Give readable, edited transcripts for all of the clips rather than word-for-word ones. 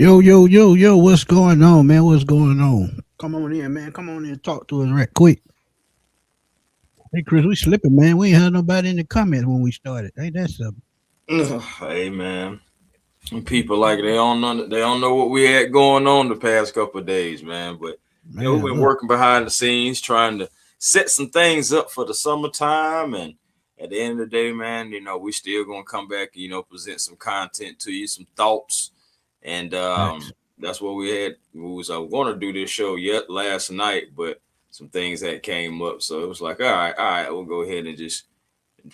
Yo, what's going on, man? What's going on? Come on in, man. Come on in and talk to us right quick. Hey, Chris, we slipping, man. We ain't had nobody in the comments when we started. Ain't that something? Hey man, people like they don't know what we had going on the past couple of days, man. But we've Man, been look. working behind the scenes trying to set some things up for the summertime, and at the end of the day, man, we still gonna come back and present some content to you, some thoughts, and Facts. that's what we had. We was going to do this show yet last night, but some things that came up, so it was like, all right, we'll go ahead and just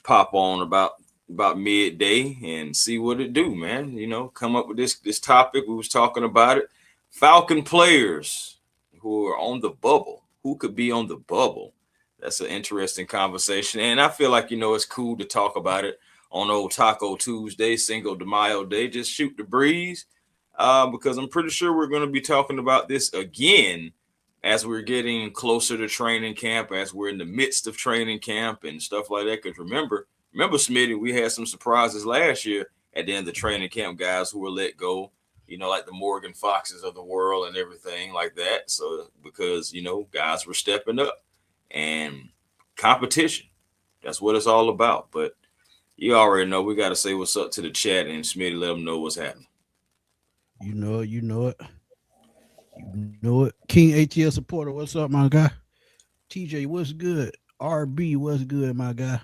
pop on about midday and see what it do, man. Come up with this topic. We was talking about it. Falcon players who are on the bubble. Who could be on the bubble? That's an interesting conversation. And I feel like, it's cool to talk about it on old Taco Tuesday, Cinco de Mayo Day. Just shoot the breeze. Because I'm pretty sure we're going to be talking about this again as we're getting closer to training camp, as we're in the midst of training camp and stuff like that. Because remember, Smitty, we had some surprises last year at the end of the training camp, guys who were let go, like the Morgan Foxes of the world and everything like that. So because, guys were stepping up and competition, that's what it's all about. But you already know we got to say what's up to the chat and Smitty, let them know what's happening. You know it. You know it. You know it. King ATL supporter, what's up, my guy? TJ, what's good? RB, what's good, my guy?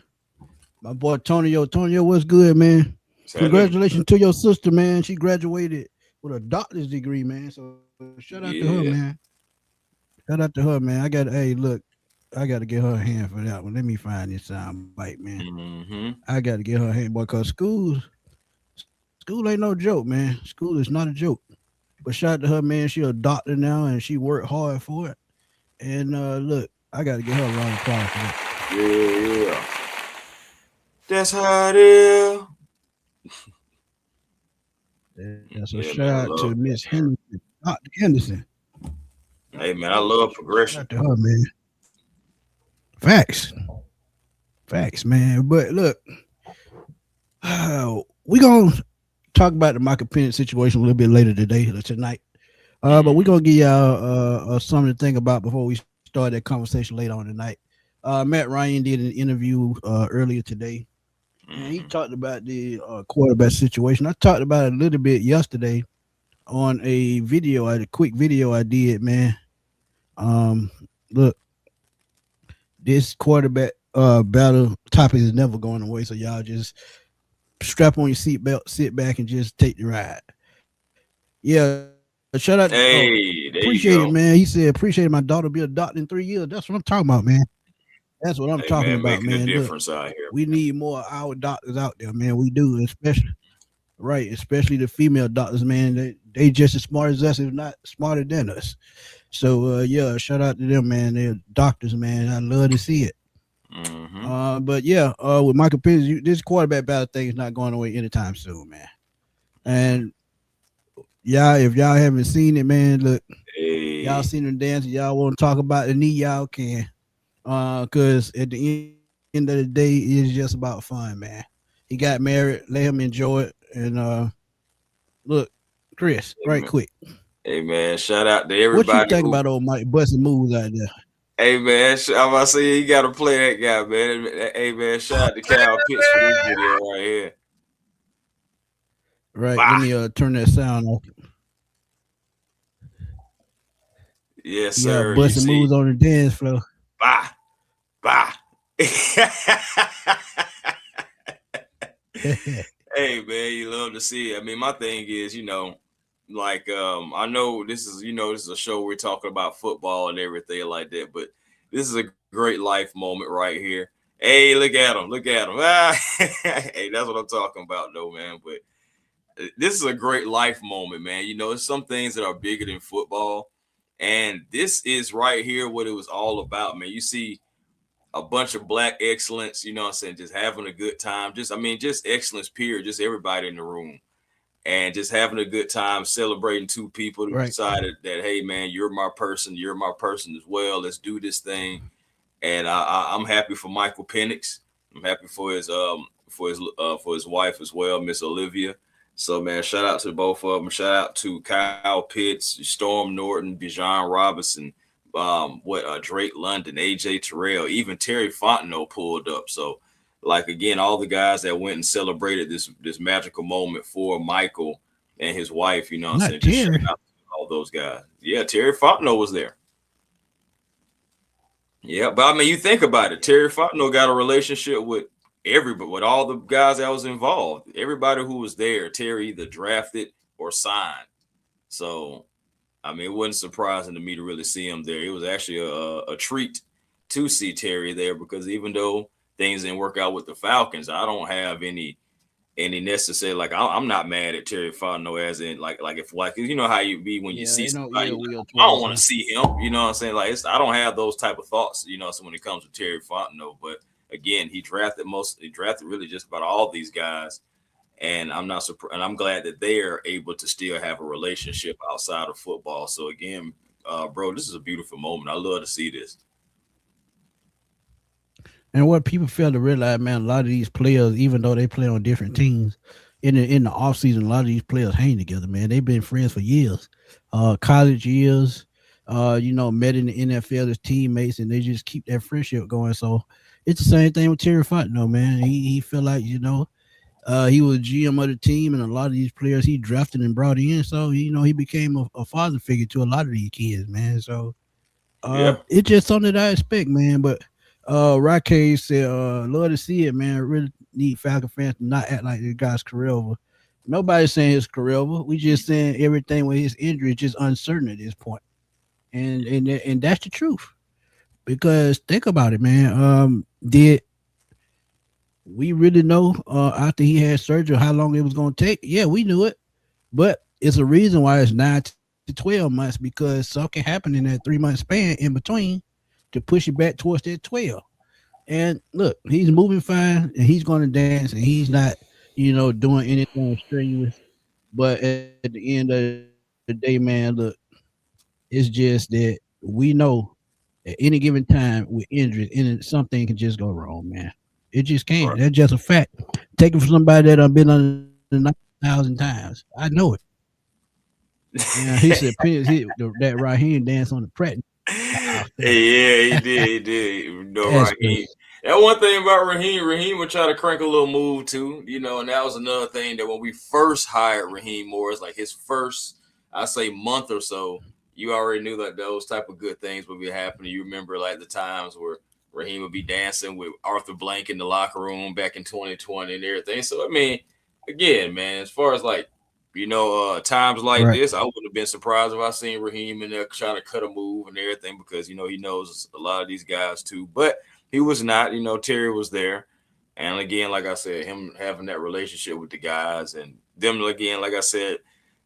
My boy Tonio. Tonio, what's good, man? Saturday. Congratulations to your sister, man. She graduated with a doctor's degree, man. So shout out to her, man. Yeah. Shout out to her, man. Look, I got to get her a hand for that one. Let me find this sound bite, man. Mm-hmm. I got to get her a hand, boy, because school ain't no joke, man. School is not a joke. But shout out to her, man. She a doctor now, and she worked hard for it. And look, I got to get her a round of applause for that. Yeah. That's how it is. Yeah, so Yeah, shout man, I out to love that. Miss Henderson, Dr. Henderson. Hey, man, I love Shout progression. out to her, man. Facts, facts, man. But look, we gonna talk about the Michael Penix situation a little bit later today, or tonight. But we're Mm-hmm. gonna give y'all something to think about before we start that conversation later on tonight. Matt Ryan did an interview earlier today, and he Mm-hmm. talked about the quarterback situation. I talked about it a little bit yesterday on a video, a quick video I did, man. Um, look, this quarterback battle topic is never going away, so y'all just strap on your seatbelt, sit back, and just take the ride. Yeah, shout out. Oh, Hey, there appreciate it, you man. go. He said, appreciate my daughter be a doctor in 3 years. That's what I'm talking about, man. That's what I'm Hey, talking man, about, making a man. Look, difference out here, we need more of our doctors out there, man. We do, especially right, especially the female doctors, man. They just as smart as us, if not smarter than us. So yeah, shout out to them, man. They're doctors, man. I love to see it. man. Mm-hmm. But yeah, with Michael Penix, this quarterback battle thing is not going away anytime soon, man. And y'all, if y'all haven't seen it, man, look, y'all Hey, seen him dance. Y'all want to talk about the knee, y'all can. Cause at the end of the day, it's just about fun, man. He got married, let him enjoy it, and look, Chris, right hey, quick, man. Hey, man, shout out to what you everybody think who. about old Mike busting moves out there? Hey, man, I'm about to say you got to play that guy, man. Hey, man, shout out to Kyle Pitts for this video right here. Right, let Bah. me turn that sound off. Yes, He sir. You busting see, moves on the dance floor. bah, bah. Hey man, you love to see it. I mean, my thing is, like I know this is a show we're talking about football and everything like that, but this is a great life moment right here. Hey, look at him. Ah, hey, that's what I'm talking about, though, man. But this is a great life moment, man. There's some things that are bigger than football, and this is right here what it was all about, man. You see a bunch of black excellence, you know what I'm saying, just having a good time. Just excellence, period, just everybody in the room. And just having a good time celebrating two people who Right, decided that, hey man, you're my person as well. Let's do this thing. And I'm happy for Michael Penix. I'm happy for his wife as well, Miss Olivia. So man, shout out to both of them. Shout out to Kyle Pitts, Storm Norton, Bijan Robinson, Drake London, AJ Terrell, even Terry Fontenot pulled up. So like again, all the guys that went and celebrated this magical moment for Michael and his wife, you know what I'm Not saying? Just shout Terry. out to all those guys. Yeah, Terry Fontenot was there. Yeah, but I mean, you think about it. Terry Fontenot got a relationship with everybody, with all the guys that was involved. Everybody who was there, Terry either drafted or signed. So, I mean, it wasn't surprising to me to really see him there. It was actually a treat to see Terry there because even though things didn't work out with the Falcons, I don't have any necessary like I'm not mad at Terry Fontenot as in like if like you know how you be when you Yeah, see ain't no somebody ill like, will I don't towards want to him. see him, you know what I'm saying? Like I don't have those type of thoughts, you know, so when it comes to Terry Fontenot, but again, he drafted really just about all these guys, and I'm not surprised, and I'm glad that they are able to still have a relationship outside of football. So again, bro, this is a beautiful moment. I love to see this. And what people fail to realize, man, a lot of these players, even though they play on different teams, in the off season, a lot of these players hang together, man. They've been friends for years, college years, met in the NFL as teammates, and they just keep that friendship going. So it's the same thing with Terry Fontenot, man. He feel like he was GM of the team, and a lot of these players he drafted and brought in. So he became a father figure to a lot of these kids, man. So Yeah, it's just something that I expect, man. But Raquel said, love to see it, man. Really need Falcon fans to not act like this guy's career over. Nobody's saying his career over. We just saying everything with his injury is just uncertain at this point. And that's the truth. Because think about it, man. Did we really know after he had surgery how long it was gonna take? Yeah, we knew it. But it's a reason why it's 9 to 12 months because something can happen in that 3 month span in between to push it back towards that 12. And look, he's moving fine and he's going to dance and he's not, doing anything strenuous. But at the end of the day, man, look, it's just that we know at any given time with injuries, and something can just go wrong, man. It just can. That's right. just a fact. Take it from somebody that I've been under the knife 1,000 times. I know it. Yeah, he said that right hand dance on the practice. I felt it. Yeah, he did. He did. You know, That's Raheem. crazy. That one thing about Raheem, Raheem would try to crank a little move too, you know, and that was another thing that when we first hired Raheem Morris, like his first, I say month or so, you already knew that those type of good things would be happening. You remember like the times where Raheem would be dancing with Arthur Blank in the locker room back in 2020 and everything. So I mean, again, man, as far as like times like Right. this, I wouldn't have been surprised if I seen Raheem in there trying to cut a move and everything because he knows a lot of these guys too. But he was not. Terry was there, and again, like I said, him having that relationship with the guys and them again, like I said,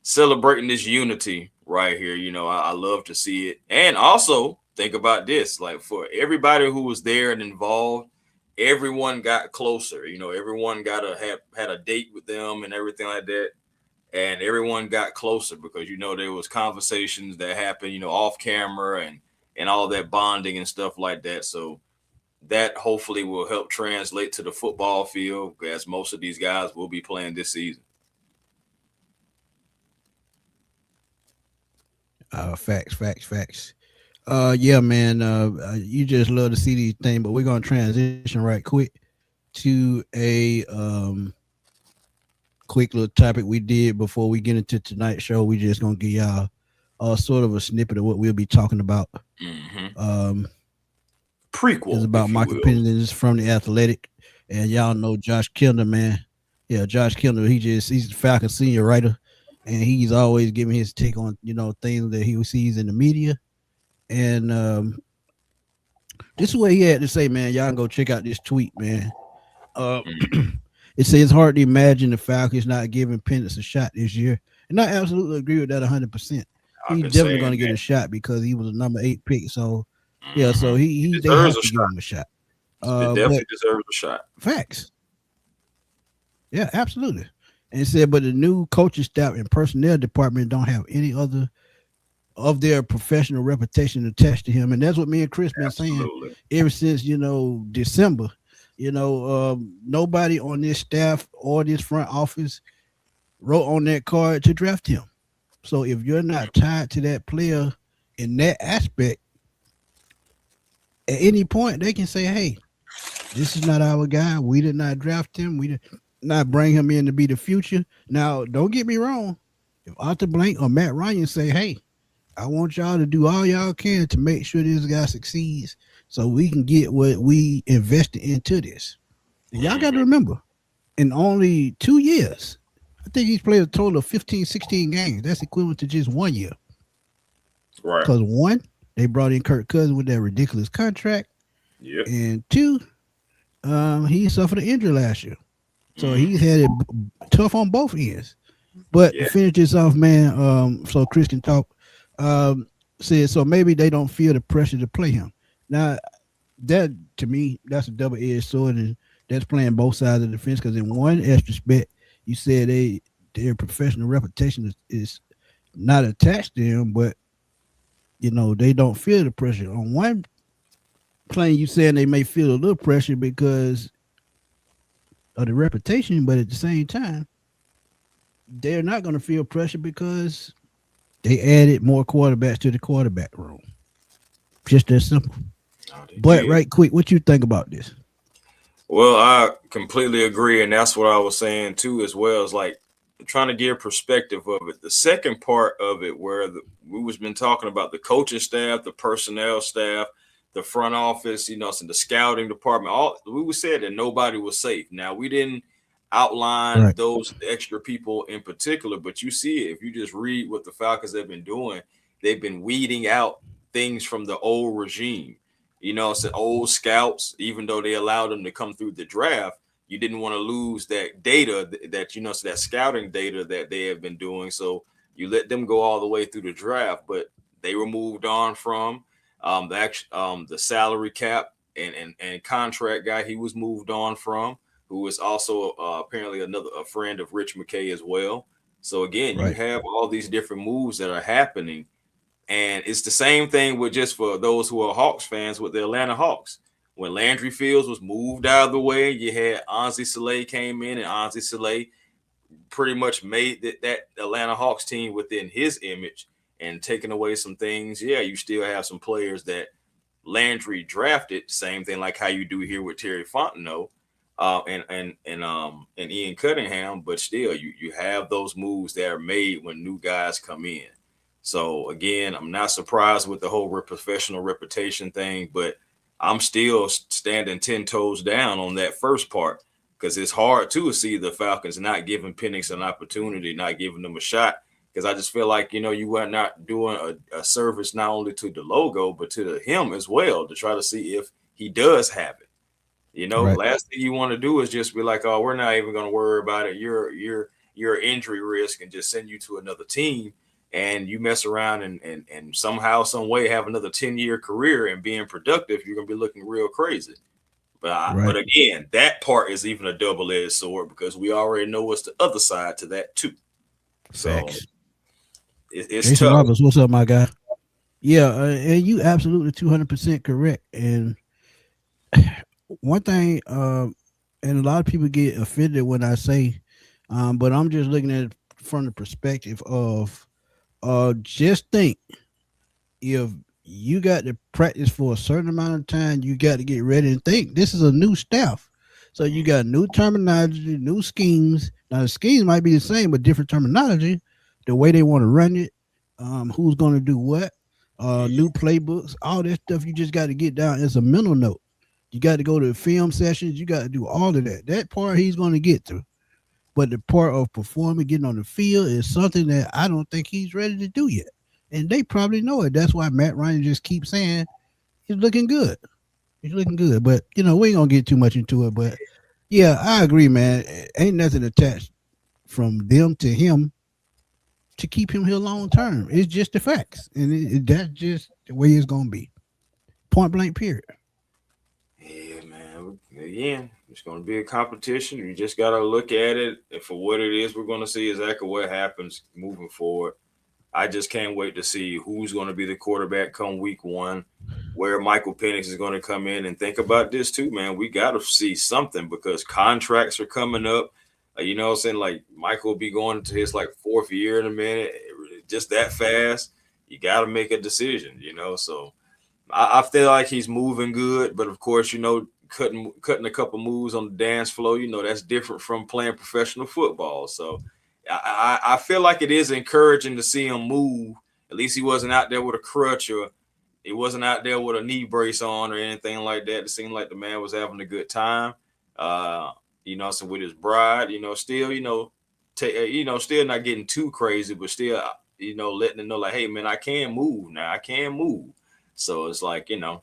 celebrating this unity right here. I love to see it, and also think about this: like for everybody who was there and involved, everyone got closer. Everyone got a had a date with them and everything like that, and everyone got closer because there was conversations that happened off camera and all that bonding and stuff like that. So that hopefully will help translate to the football field as most of these guys will be playing this season. Facts, facts, facts. Yeah, man. You just love to see these things, but we're gonna transition right quick to a quick little topic we did before we get into tonight's show. We just gonna give y'all sort of a snippet of what we'll be talking about. Hmm. Um, is Prequel, about if you Michael will. Penix from the Athletic, and y'all know Josh Kilner, man. Yeah, Josh Kilner. He's the Falcon senior writer, and he's always giving his take on things that he sees in the media. And this is what he had to say, man. Y'all can go check out this tweet, man. Uh, Mm, it says it's hard to imagine the Falcons not giving Penix a shot this year, and I absolutely agree with that 100%. I've He's been definitely saying going to get that. a shot because he was a number 8 pick. So yeah, Hmm. so He he they deserves have a to give shot. him a shot. It But definitely deserves a shot. facts, yeah, absolutely. And it said, but the new coaching staff and personnel department don't have any other of their professional reputation attached to him, and that's what me and Chris been saying Absolutely. ever since December. Nobody on this staff or this front office wrote on that card to draft him. So if you're not tied to that player in that aspect, at any point they can say, "Hey, this is not our guy. We did not draft him. We did not bring him in to be the future." Now, don't get me wrong. If Arthur Blank or Matt Ryan say, "Hey, I want y'all to do all y'all can to make sure this guy succeeds, so we can get what we invested into this," and y'all got to remember, in only 2 years, I think he's played a total of 15, 16 games. That's equivalent to just 1 year. Right. Because one, they brought in Kirk Cousins with that ridiculous contract, Yep. and two, he suffered an injury last year. So Mm-hmm. he's had it tough on both ends. But to Yeah. finish this off, man, so Chris can talk, said so maybe they don't feel the pressure to play him. Now, that to me, that's a double edged sword, and that's playing both sides of the fence. Because in one aspect, you said their professional reputation is not attached to them, but they don't feel the pressure. On one plane, you saying they may feel a little pressure because of the reputation, but at the same time, they're not going to feel pressure because they added more quarterbacks to the quarterback room. Just that simple. Oh, they But did. right quick, what you think about this? Well, I completely agree, and that's what I was saying too, as well. As like trying to give perspective of it. The second part of it, where we was been talking about the coaching staff, the personnel staff, the front office, so the scouting department. All we said that nobody was safe. Now we didn't outline Right. those extra people in particular, but you see it if you just read what the Falcons have been doing. They've been weeding out things from the old regime. It's old scouts, even though they allowed them to come through the draft, you didn't want to lose that data so that scouting data that they have been doing. So you let them go all the way through the draft, but they were moved on from the salary cap and contract guy. He was moved on from, who is also apparently a friend of Rich McKay as well. So again, you Right. have all these different moves that are happening, and it's the same thing with, just for those who are Hawks fans, with the Atlanta Hawks. When Landry Fields was moved out of the way, you had Anzi Saleh came in, and Anzi Saleh pretty much made that Atlanta Hawks team within his image, and taking away some things. Yeah, you still have some players that Landry drafted. Same thing like how you do here with Terry Fontenot, and Ian Cunningham. But still, you have those moves that are made when new guys come in. So again, I'm not surprised with the whole professional reputation thing, but I'm still standing 10 toes down on that first part, because it's hard to see the Falcons not giving Penix an opportunity, not giving them a shot. Because I just feel like, you are not doing a service not only to the logo, but to him as well, to try to see if he does have it. Right. Last thing you want to do is just be like, oh, we're not even going to worry about it. You're injury risk, and just send you to another team, and you mess around and somehow, some way have another 10-year career and being productive. You're going to be looking real crazy. But Right. again, that part is even a double-edged sword, because we already know what's the other side to that too. So Facts. it's Jason tough. Roberts, what's up, my guy? Yeah, and you absolutely 200% correct. And one thing, and a lot of people get offended when I say, but I'm just looking at it from the perspective of, just think, if you got to practice for a certain amount of time, you got to get ready and think. This is a new staff. So you got new terminology, new schemes. Now the schemes might be the same, but different terminology, the way they want to run it, who's going to do what, new playbooks, all that stuff. You just got to get down as a mental note. You got to go to film sessions. You got to do all of that. That part he's going to get to. But the part of performing, getting on the field, is something that I don't think he's ready to do yet. And they probably know it. That's why Matt Ryan just keeps saying he's looking good. He's looking good. But, we ain't going to get too much into it. But, yeah, I agree, man. Ain't nothing attached from them to him to keep him here long term. It's just the facts. And that's just the way it's going to be. Point blank, period. Yeah, man. Again, it's going to be a competition. You just got to look at it for what it is. We're going to see exactly what happens moving forward. I just can't wait to see who's going to be the quarterback come week one, where Michael Penix is going to come in. And think about this too, man. We got to see something, because contracts are coming up. You know what I'm saying? Like Michael will be going to his like fourth year in a minute, just that fast. You got to make a decision, you know. So I feel like he's moving good, but of course, you know, cutting a couple moves on the dance floor, you know, that's different from playing professional football. So I feel like it is encouraging to see him move. At least he wasn't out there with a crutch or he wasn't out there with a knee brace on or anything like that. It seemed like the man was having a good time. Uh, you know, so with his bride, you know, still, still not getting too crazy, but still, you know, letting them know like, hey man, I can move now. I can move. So it's like, you know,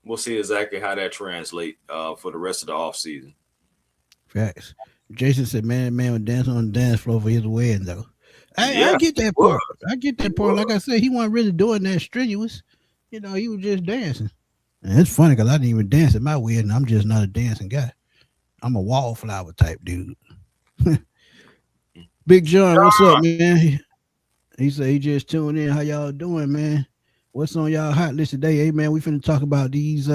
we'll see exactly how that translate for the rest of the offseason. Facts. Jason said, man was dancing on the dance floor for his wedding, though. I Yeah, get he that was. part. I get He that part. Like was. I said, he wasn't really doing that strenuous. You know, he was just dancing. And it's funny because I didn't even dance at my wedding. I'm just not a dancing guy. I'm a wallflower type dude. Big John, what's up, man? He said he just tuned in. How y'all doing, man? What's on y'all hot list today? Hey, man, we finna talk about these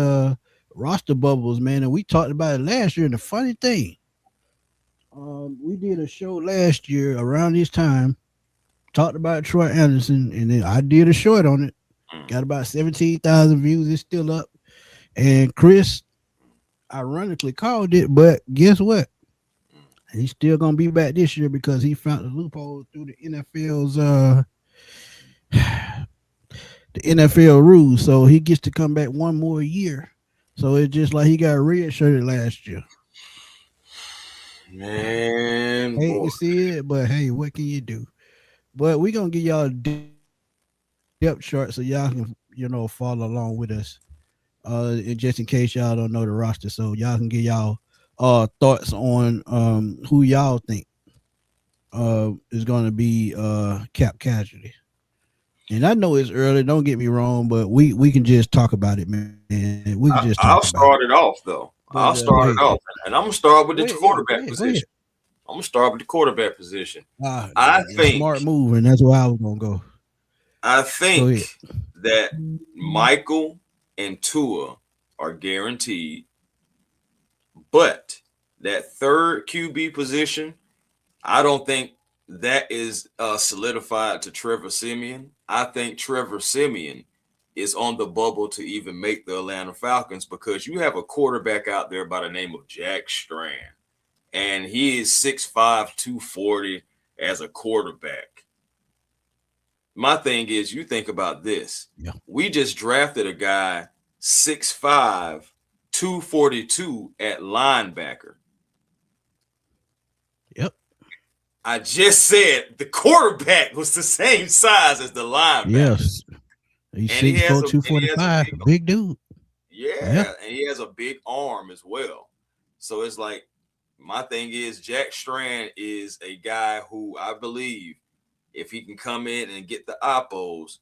roster bubbles, man. And we talked about it last year. And the funny thing, we did a show last year around this time, talked about Troy Anderson, and then I did a short on it. Mm. Got about 17,000 views. It's still up. And Chris ironically called it, but guess what? He's still gonna be back this year because he found a loophole through the NFL's the NFL rules. So he gets to come back one more year. So it's just like he got redshirted last year. Man, Hate boy. to see it, but hey, what can you do? But we gonna give y'all a depth chart so y'all can, follow along with us. And just in case y'all don't know the roster, so y'all can get y'all thoughts on who y'all think is gonna be cap casualty. And I know it's early, don't get me wrong, but we can just talk about it, man. We can just talk about it. I'll start it off though. But I'll go ahead. start it off, and I'm gonna start with Go the ahead, yeah, quarterback go ahead. position. I'm gonna start with the quarterback position. I A think, smart move, and that's where I was gonna go. I Go think ahead. that Michael and Tua are guaranteed, but that third QB position, I don't think that is solidified to Trevor Siemian. I think Trevor Siemian is on the bubble to even make the Atlanta Falcons because you have a quarterback out there by the name of Jack Strand, and he is 6'5", 240 as a quarterback. My thing is, you think about this. Yeah. We just drafted a guy 6'5", 242 at linebacker. Yep. I just said the quarterback was the same size as the linebacker, Yes. He's and he six has four, a two and he forty has a five. big Big dude. Yeah. yeah, and he has a big arm as well. So it's like my thing is Jack Strand is a guy who I believe if he can come in and get the oppos,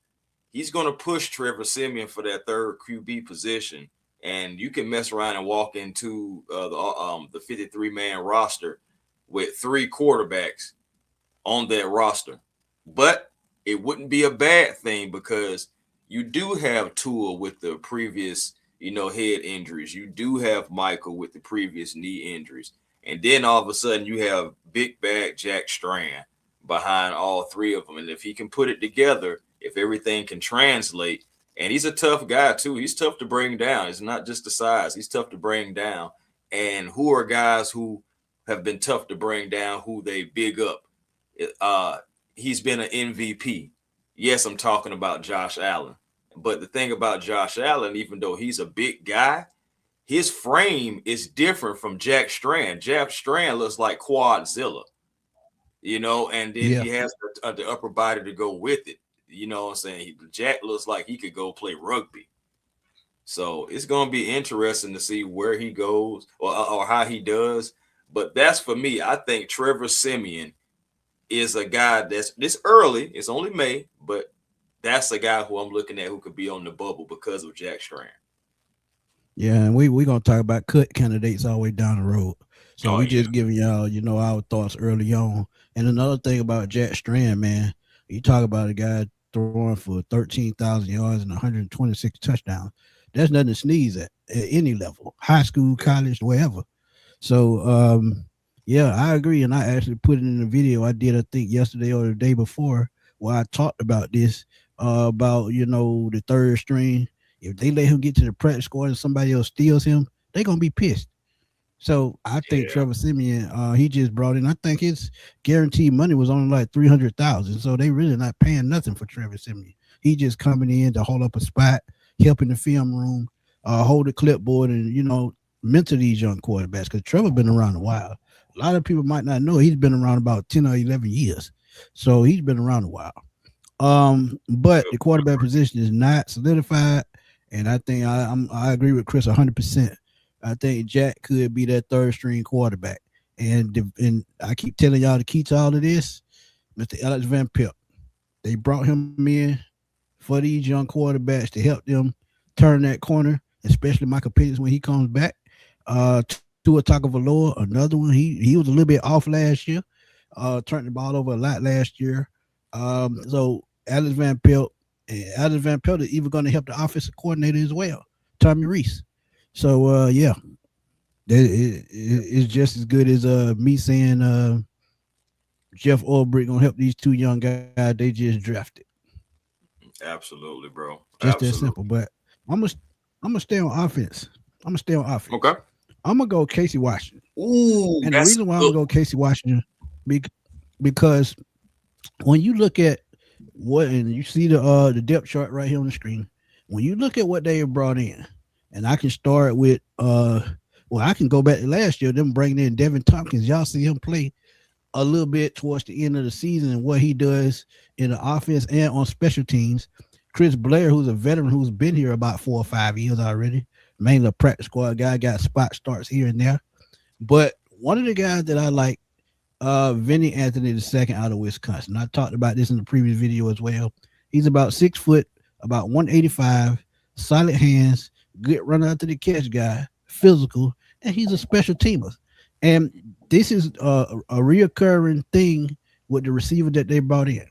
he's going to push Trevor Siemian for that third QB position, and you can mess around and walk into the 53-man roster with three quarterbacks on that roster. But it wouldn't be a bad thing because you do have Tua with the previous, head injuries. You do have Michael with the previous knee injuries. And then all of a sudden you have big bag Jack Strand behind all three of them. And if he can put it together, if everything can translate, and he's a tough guy too. He's tough to bring down. It's not just the size. He's tough to bring down. And who are guys who have been tough to bring down, who they big up? Uh, he's been an MVP. Yes, I'm talking about Josh Allen. But the thing about Josh Allen, even though he's a big guy, his frame is different from Jack Strand. Jack Strand looks like Quadzilla, and then Yeah. he has the upper body to go with it. You know what I'm saying? Jack looks like he could go play rugby. So it's going to be interesting to see where he goes or how he does. But that's for me. I think Trevor Siemian is a guy that's this early. It's only May, but that's a guy who I'm looking at who could be on the bubble because of Jack Strand. Yeah, and we gonna talk about cut candidates all the way down the road. So Oh we yeah. just giving y'all, our thoughts early on. And another thing about Jack Strand, man, you talk about a guy throwing for 13,000 yards and 126 touchdowns. That's nothing to sneeze at any level, high school, college, wherever. So Yeah, I agree, and I actually put it in a video I did, I think yesterday or the day before, where I talked about this, about the third string. If they let him get to the practice squad and somebody else steals him, they're gonna be pissed. So I think Yeah. Trevor Simeon, he just brought in. I think his guaranteed money was only like 300,000. So they really not paying nothing for Trevor Simeon. He just coming in to hold up a spot, helping the film room, hold the clipboard, and mentor these young quarterbacks. Because Trevor been around a while. A lot of people might not know he's been around about 10 or 11 years. So he's been around a while. But Good the point. quarterback position is not solidified, and I think I agree with Chris 100%. I think Jack could be that third string quarterback, and I keep telling y'all the key to all of this, Mr. Alex Van Pelt. They brought him in for these young quarterbacks to help them turn that corner, especially Michael Penix when he comes back. Tua Tagovailoa, another one. He was a little bit off last year. Turned the ball over a lot last year. So Alex Van Pelt is even going to help the offensive coordinator as well, Tommy Reese. So yeah, it's just as good as me saying Jeff Ulbrich gonna help these two young guys they just drafted. Absolutely, bro. Just that simple. Absolutely. But I'm gonna I'm gonna stay on offense. I'm gonna stay on Okay. offense. I'm gonna go Casey Washington, Ooh, and the that's a reason why I'm good gonna go one. Casey Washington because when you look at what and you see the depth chart right here on the screen, when you look at what they have brought in, and I can start with well, I can go back to last year, them bringing in Devin Tompkins. Y'all see him play a little bit towards the end of the season and what he does in the offense and on special teams. Chris Blair, who's a veteran who's been here about 4 or 5 years already, mainly a practice squad guy, got spot starts here and there. But one of the guys that I like, Vinny Anthony the second out of Wisconsin. I talked about this in the previous video as well. He's about 6 foot, about 185, solid hands, good runner after the catch guy, physical, and he's a special teamer. And this is a reoccurring thing with the receiver that they brought in.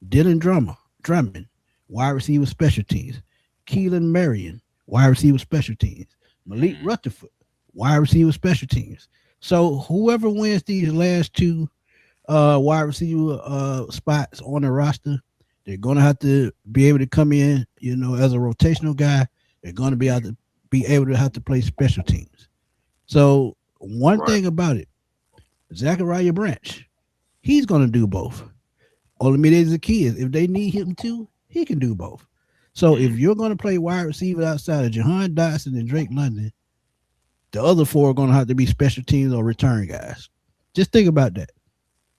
Drummond, wide receiver special teams. Keelan Marion, wide receiver special teams. Malik Mhm. Rutherford, wide receiver special teams. So whoever wins these last two wide receiver spots on the roster, they're gonna have to be able to come in, as a rotational guy. They're gonna be able to have to play special teams. So one Right. thing about it, Zachariah Branch, he's gonna do both. Olamide Zacchaeus, if they need him to, he can do both. So if Mhm. you're gonna play wide receiver outside of Jahan Dotson and Drake London, the other four are gonna have to be special teams or return guys. Just think about that.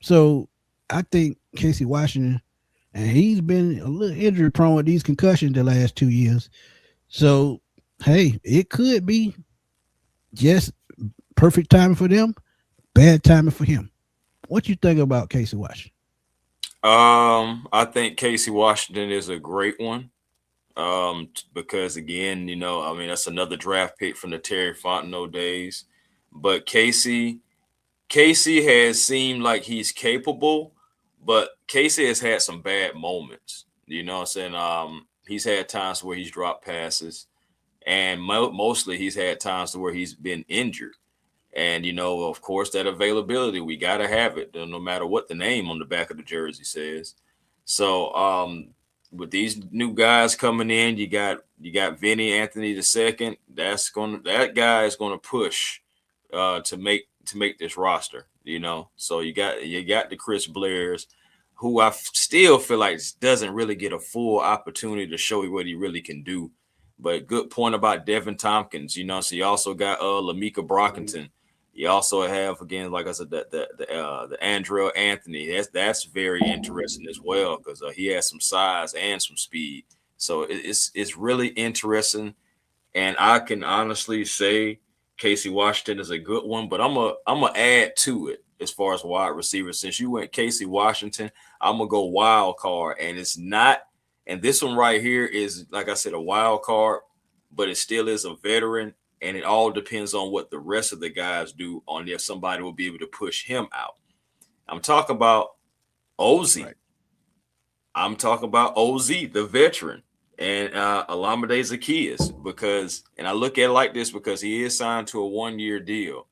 So I think Casey Washington, and he's been a little injury prone with these concussions the last 2 years. So hey, it could be just perfect timing for them, bad timing for him. What you think about Casey Washington? I think Casey Washington is a great one. Because again, I mean, that's another draft pick from the Terry Fontenot days. But Casey has seemed like he's capable, but Casey has had some bad moments. You know what I'm saying? He's had times where he's dropped passes, and mostly he's had times where he's been injured. And of course, that availability, we gotta have it, no matter what the name on the back of the jersey says. So, with these new guys coming in, you got Vinny Anthony the second. That guy is gonna push to make this roster. So you got the Chris Blairs, who still feel like doesn't really get a full opportunity to show you what he really can do. But good point about Devin Tompkins. So you also got Lamika Brockington. You also have, again, like I said, the Andrell Anthony. That's very interesting as well, because he has some size and some speed. So it's really interesting, and I can honestly say Casey Washington is a good one. But I'm gonna add to it as far as wide receiver. Since you went Casey Washington, I'm gonna go wild card, and it's not. And this one right here is, like I said, a wild card, but it still is a veteran, and it all depends on what the rest of the guys do on if somebody will be able to push him out. I'm talking about Oz. Right. I'm talking about Oz, the veteran, and Alameda Zacchaeus, and I look at it like this because he is signed to a 1-year deal.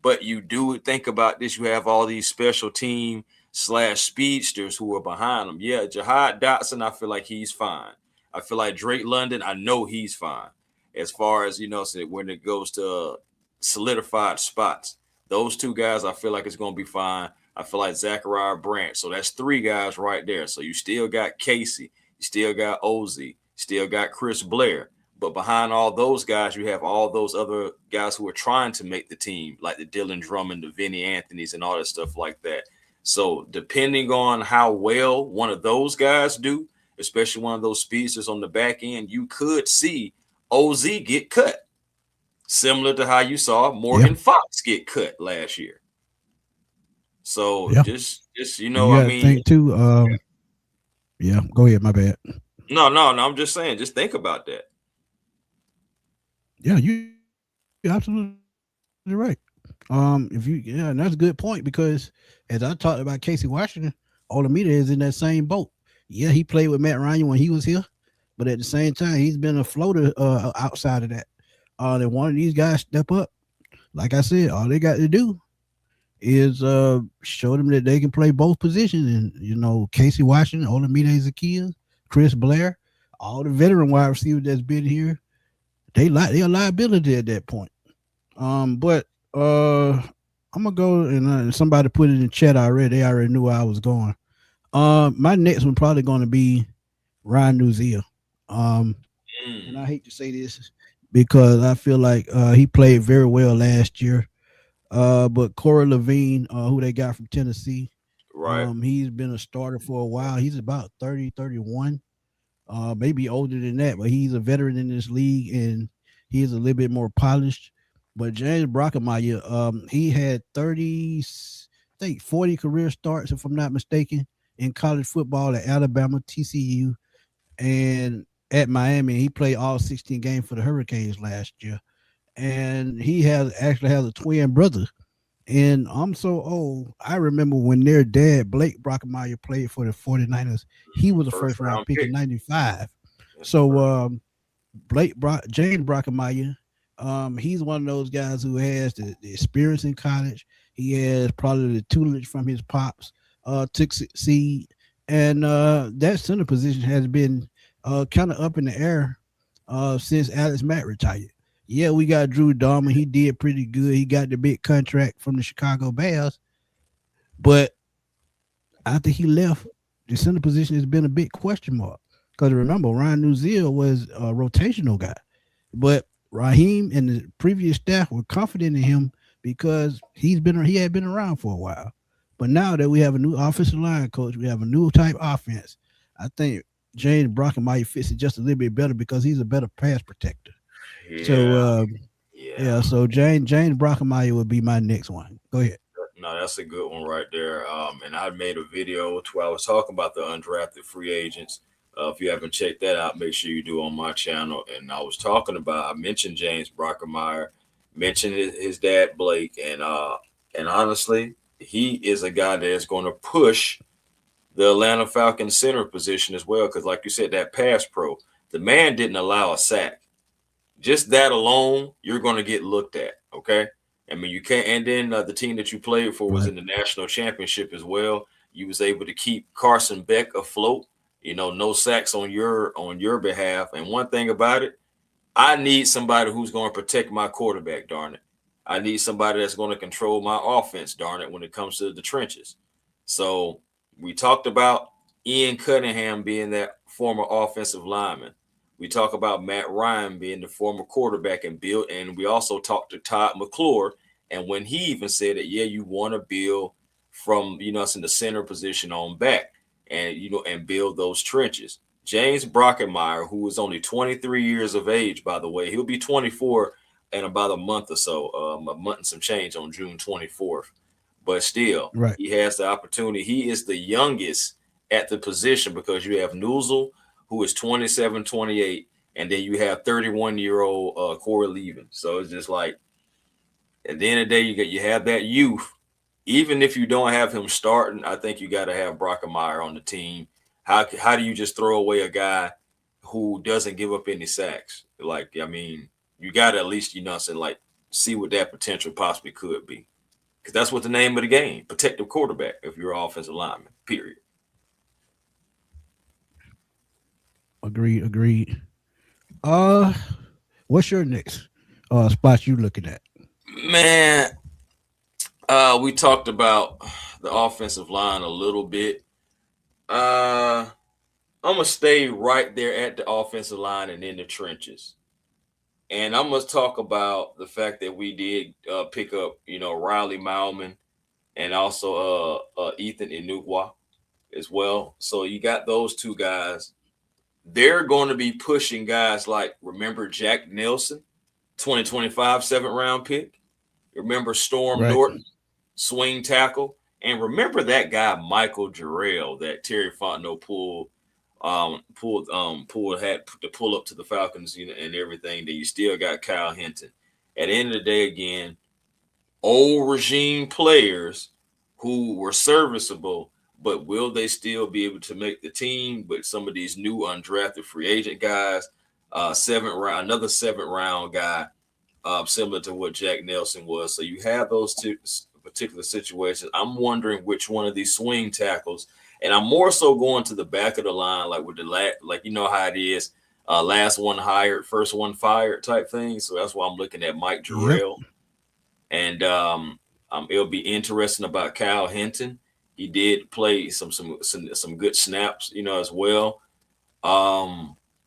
But you do think about this. You have all these special team / speedsters who are behind him. Yeah, Jahad Dotson, I feel like he's fine. I feel like Drake London, I know he's fine. As far as, when it goes to solidified spots, those two guys, I feel like it's going to be fine. I feel like Zachariah Branch. So that's three guys right there. So you still got Casey. You still got Ozzie. Still got Chris Blair. But behind all those guys, you have all those other guys who are trying to make the team, like the Dylan Drummond, the Vinny Anthonys, and all that stuff like that. So depending on how well one of those guys do, especially one of those speedsters on the back end, you could see OZ get cut, similar to how you saw Morgan Fox get cut last year. So just you got to think too. Yeah, go ahead. My bad. No. I'm just saying, just think about that. Yeah, you're absolutely right. And that's a good point because as I talked about Casey Washington, Olamide is in that same boat. Yeah, he played with Matt Ryan when he was here, but at the same time, he's been a floater outside of that. That one of these guys step up. Like I said, all they got to do is show them that they can play both positions. And Casey Washington, Olamide Zakia, Chris Blair, all the veteran wide receivers that's been here, they're a liability at that point. But I'm gonna go and somebody put it in the chat already. They already knew where I was going. My next one probably going to be Ryan Nuzia. And I hate to say this because I feel like he played very well last year. But Corey Levine, who they got from Tennessee, right? He's been a starter for a while. He's about 30, 31, maybe older than that, but he's a veteran in this league and he's a little bit more polished. But James Brockemeyer, he had 40 career starts, if I'm not mistaken, in college football at Alabama, TCU, and at Miami. He played all 16 games for the Hurricanes last year. And he actually has a twin brother. And I'm so old. I remember when their dad, Blake Brockemeyer, played for the 49ers. He was a first round pick in 95. So James Brockemeyer, he's one of those guys who has the experience in college. He has probably the tutelage from his pops to succeed. And that center position has been kind of up in the air since Alex Mack retired. Yeah, we got Drew Dahmer. He did pretty good. He got the big contract from the Chicago Bears. But after he left, the center position has been a big question mark. Because remember, Ryan Nuzia was a rotational guy. But Raheem and the previous staff were confident in him because he had been around for a while. But now that we have a new offensive line coach, we have a new type offense, I think James Brockemeyer fits it just a little bit better because he's a better pass protector. So so James Brockemeyer would be my next one. Go ahead. No, that's a good one right there. And I made a video where I was talking about the undrafted free agents. If you haven't checked that out, make sure you do on my channel. And I mentioned James Brockemeyer, mentioned his dad Blake, and honestly, he is a guy that is going to push the Atlanta Falcons center position as well. Because, like you said, that pass pro, the man didn't allow a sack. Just that alone, you're going to get looked at. Okay. I mean, you can't. And then the team that you played for was in the national championship as well. You was able to keep Carson Beck afloat. No sacks on your behalf. And one thing about it, I need somebody who's going to protect my quarterback. Darn it, I need somebody that's going to control my offense. Darn it, when it comes to the trenches. So we talked about Ian Cunningham being that former offensive lineman. We talk about Matt Ryan being the former quarterback and we also talked to Todd McClure. And when he even said that, you want to build from, us in the center position on back and, and build those trenches. James Brockemeyer, who is only 23 years of age, by the way, he'll be 24 in about a month or so, a month and some change on June 24th. But still, he has the opportunity. He is the youngest at the position because you have Nuzul, who is 27, 28, and then you have 31-year-old Corey Levin. So it's just like, at the end of the day, you have that youth. Even if you don't have him starting, I think you got to have Brockemeyer on the team. How do you just throw away a guy who doesn't give up any sacks? Like, I mean, you got to at least, see what that potential possibly could be. because that's what the name of the game: protective quarterback. If you're an offensive lineman, period. Agreed. Uh, what's your next spot you looking at? Man, we talked about the offensive line a little bit. I'm gonna stay right there at the offensive line and in the trenches. And I'm gonna talk about the fact that we did pick up, Riley Malman and also Ethan Inukwa as well. So you got those two guys. They're going to be pushing guys like, remember Jack Nelson, 2025 7th-round pick. Remember Storm Right. Norton, swing tackle, and remember that guy Michael Jarrell that Terry Fontenot had to pull up to the Falcons, and everything. That you still got Kyle Hinton. At the end of the day, again, old regime players who were serviceable, but will they still be able to make the team? But some of these new undrafted free agent guys, another 7th-round guy, similar to what Jack Nelson was. So you have those two particular situations. I'm wondering which one of these swing tackles, and I'm more so going to the back of the line, like with like you know how it is, last one hired, first one fired type thing. So that's why I'm looking at Mike Yep. Jarrell, and it'll be interesting about Kyle Hinton. He did play some good snaps, as well.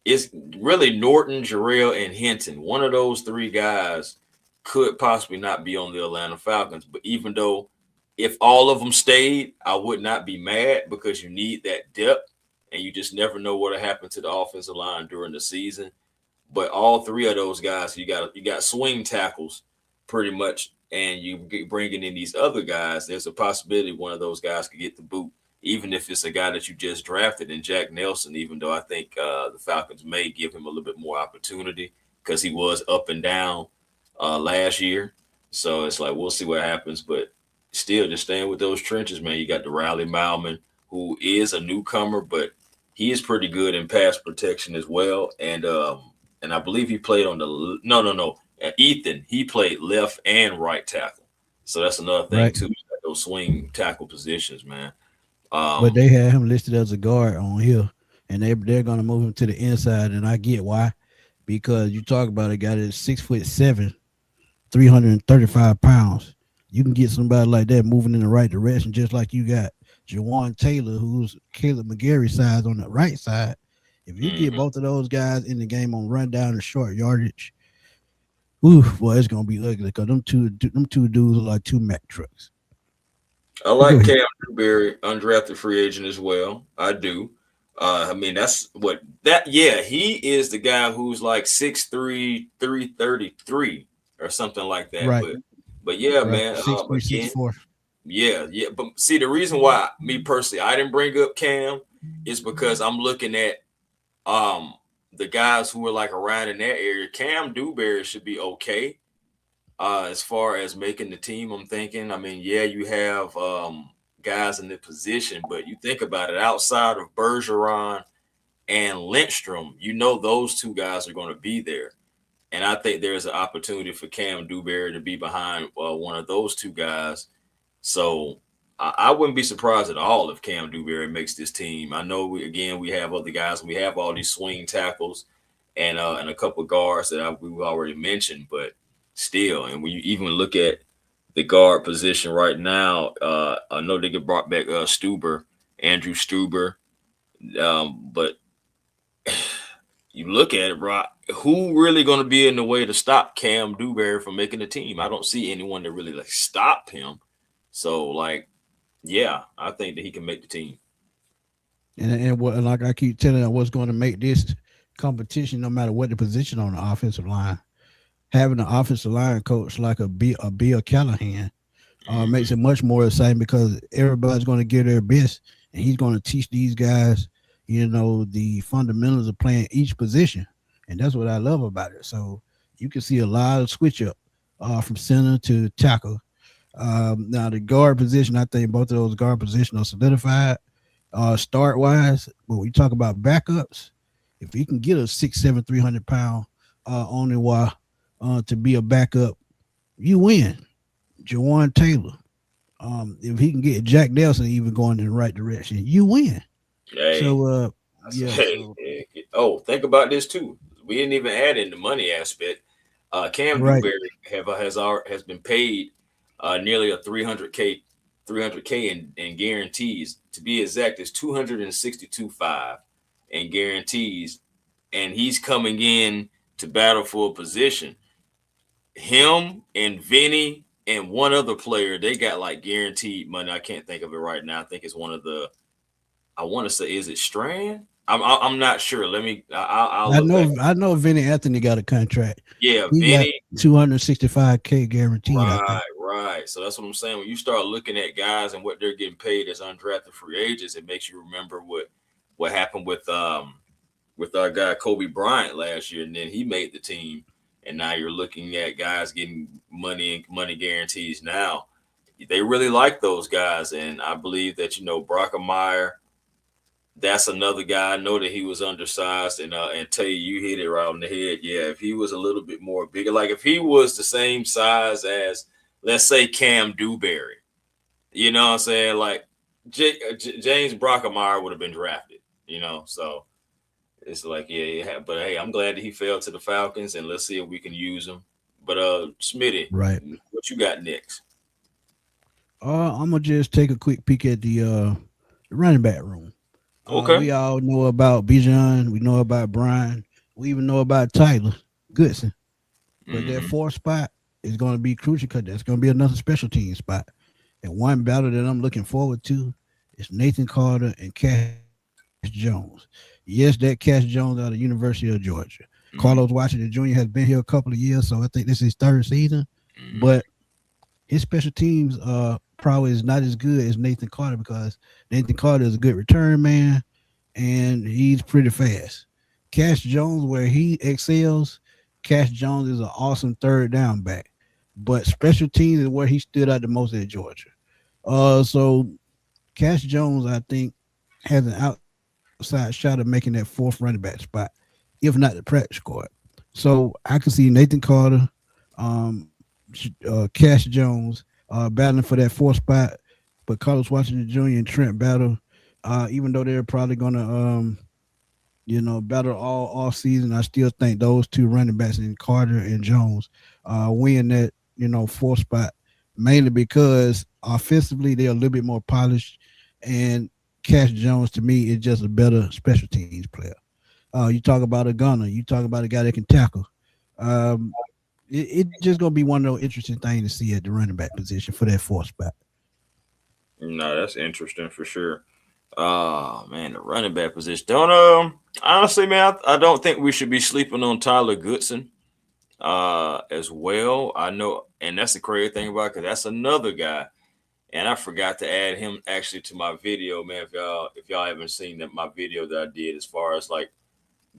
It's really Norton, Jarrell, and Hinton. One of those three guys could possibly not be on the Atlanta Falcons. But even though if all of them stayed, I would not be mad because you need that depth, and you just never know what'll happen to the offensive line during the season. But all three of those guys, you got swing tackles pretty much, and you bringing in these other guys. There's a possibility one of those guys could get the boot, even if it's a guy that you just drafted in Jack Nelson, even though I think the Falcons may give him a little bit more opportunity because he was up and down last year. So it's like, we'll see what happens. But still, just staying with those trenches, man. You got the Riley Malman, who is a newcomer, but he is pretty good in pass protection as well. And I believe he played on the – no. Ethan, he played left and right tackle. So that's another thing, Right. too. Those swing tackle positions, man. But they had him listed as a guard on here, and they're gonna move him to the inside, and I get why, because you talk about a guy that's 6'7", 335 pounds. You can get somebody like that moving in the right direction, just like you got Jawan Taylor, who's Caleb McGarry size on the right side. If you get both of those guys in the game on run down and short yardage, ooh, boy, it's gonna be ugly because them two dudes are like two Mack trucks. I like Cam Newberry, undrafted free agent as well. I do. I mean, he is the guy who's like 6'3", 333 or something like that. Right. But yeah, Right. man. 6'3", Again, 6'4". yeah. But see, the reason why me personally I didn't bring up Cam is because I'm looking at the guys who are like around in that area. Cam Dewberry should be okay. As far as making the team, I'm thinking, I mean, yeah, you have guys in the position, but you think about it, outside of Bergeron and Lindstrom, those two guys are going to be there. And I think there's an opportunity for Cam Dewberry to be behind one of those two guys. So I wouldn't be surprised at all if Cam Dewberry makes this team. I know we have other guys, and we have all these swing tackles and a couple of guards that we've already mentioned, but still, and when you even look at the guard position right now, I know they get brought back Andrew Stuber, but you look at it, bro, who really going to be in the way to stop Cam Dewberry from making the team? I don't see anyone to really like stop him. So, like, yeah, I think that he can make the team. And like I keep telling you, what's going to make this competition, no matter what the position on the offensive line, having an offensive line coach like a Bill Callahan makes it much more exciting because everybody's going to give their best, and he's going to teach these guys, the fundamentals of playing each position, and that's what I love about it. So you can see a lot of switch up from center to tackle. Now the guard position, I think both of those guard positions are solidified start wise. But when you talk about backups, if you can get a 6'7", 300-pound Onwua to be a backup, you win. Jawan Taylor, If he can get Jack Nelson even going in the right direction, you win. Hey, So yeah, hey, so oh, think about this too. We didn't even add in the money aspect. Cam right. Dewberry has been paid nearly a 300K in guarantees. To be exact, it's 262.5 in guarantees, and he's coming in to battle for a position. Him and Vinny and one other player, they got like guaranteed money. I can't think of it right now. I think it's one of the. I want to say, is it Strand? I'm not sure. Let me. I'll look back. I know Vinny Anthony got a contract. Yeah, He got Vinny. 265K guaranteed, I think. Right. So that's what I'm saying. When you start looking at guys and what they're getting paid as undrafted free agents, it makes you remember what happened with our guy Kobe Bryant last year, and then he made the team. And now you're looking at guys getting money guarantees now. They really like those guys, and I believe that Brockemeyer, that's another guy. I know that he was undersized, and tell you hit it right on the head. Yeah, if he was a little bit more bigger, like if he was the same size as, let's say, Cam Dewberry, you know what I'm saying? Like James Brockemeyer would have been drafted, So it's like, yeah. But hey, I'm glad that he fell to the Falcons, and let's see if we can use him. But Smitty, Right. what you got next? I'm gonna just take a quick peek at the running back room. Okay. We all know about Bijan. We know about Brian. We even know about Tyler Goodson. But that Hmm. fourth spot is going to be crucial because that's going to be another special team spot. And one battle that I'm looking forward to is Nathan Carter and Cash Jones. Yes, that Cash Jones out of University of Georgia. Carlos Hmm. Washington Jr. has been here a couple of years, so I think this is his third season. But Hmm. his special teams probably is not as good as Nathan Carter because Nathan Carter is a good return man and he's pretty fast. Cash Jones, where he excels, Cash Jones is an awesome third down back. But special teams is where he stood out the most at Georgia. So Cash Jones, I think, has an outside shot of making that fourth running back spot, if not the practice squad. So I can see Nathan Carter, um, Cash Jones battling for that fourth spot, but Carlos Washington Jr. and Trent battle. Even though they're probably gonna battle all season, I still think those two running backs in Carter and Jones win that fourth spot, mainly because offensively they're a little bit more polished, and Cash Jones to me is just a better special teams player. You talk about a gunner, you talk about a guy that can tackle. Um, it's just gonna be one of those interesting things to see at the running back position for that fourth spot. No, that's interesting for sure. Man, the running back position. Don't honestly, man, I don't think we should be sleeping on Tyler Goodson as well. I know, and that's the crazy thing about because that's another guy. And I forgot to add him actually to my video, man. If y'all haven't seen that my video that I did as far as like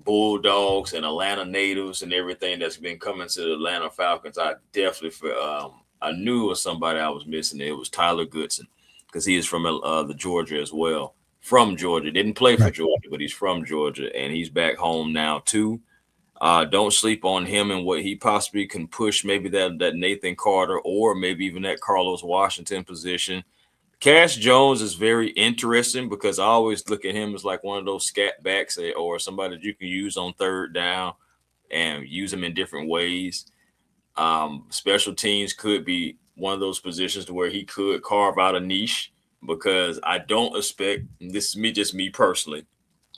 Bulldogs and Atlanta natives and everything that's been coming to the Atlanta Falcons, I definitely I knew it was somebody I was missing. It was Tyler Goodson because he is from the Georgia as well. From Georgia, didn't play for Right. Georgia, but he's from Georgia and he's back home now too. Don't sleep on him and what he possibly can push. Maybe that Nathan Carter or maybe even that Carlos Washington position. Cash Jones is very interesting because I always look at him as like one of those scat backs or somebody that you can use on third down and use him in different ways. Special teams could be one of those positions to where he could carve out a niche because I don't expect this is me just me personally.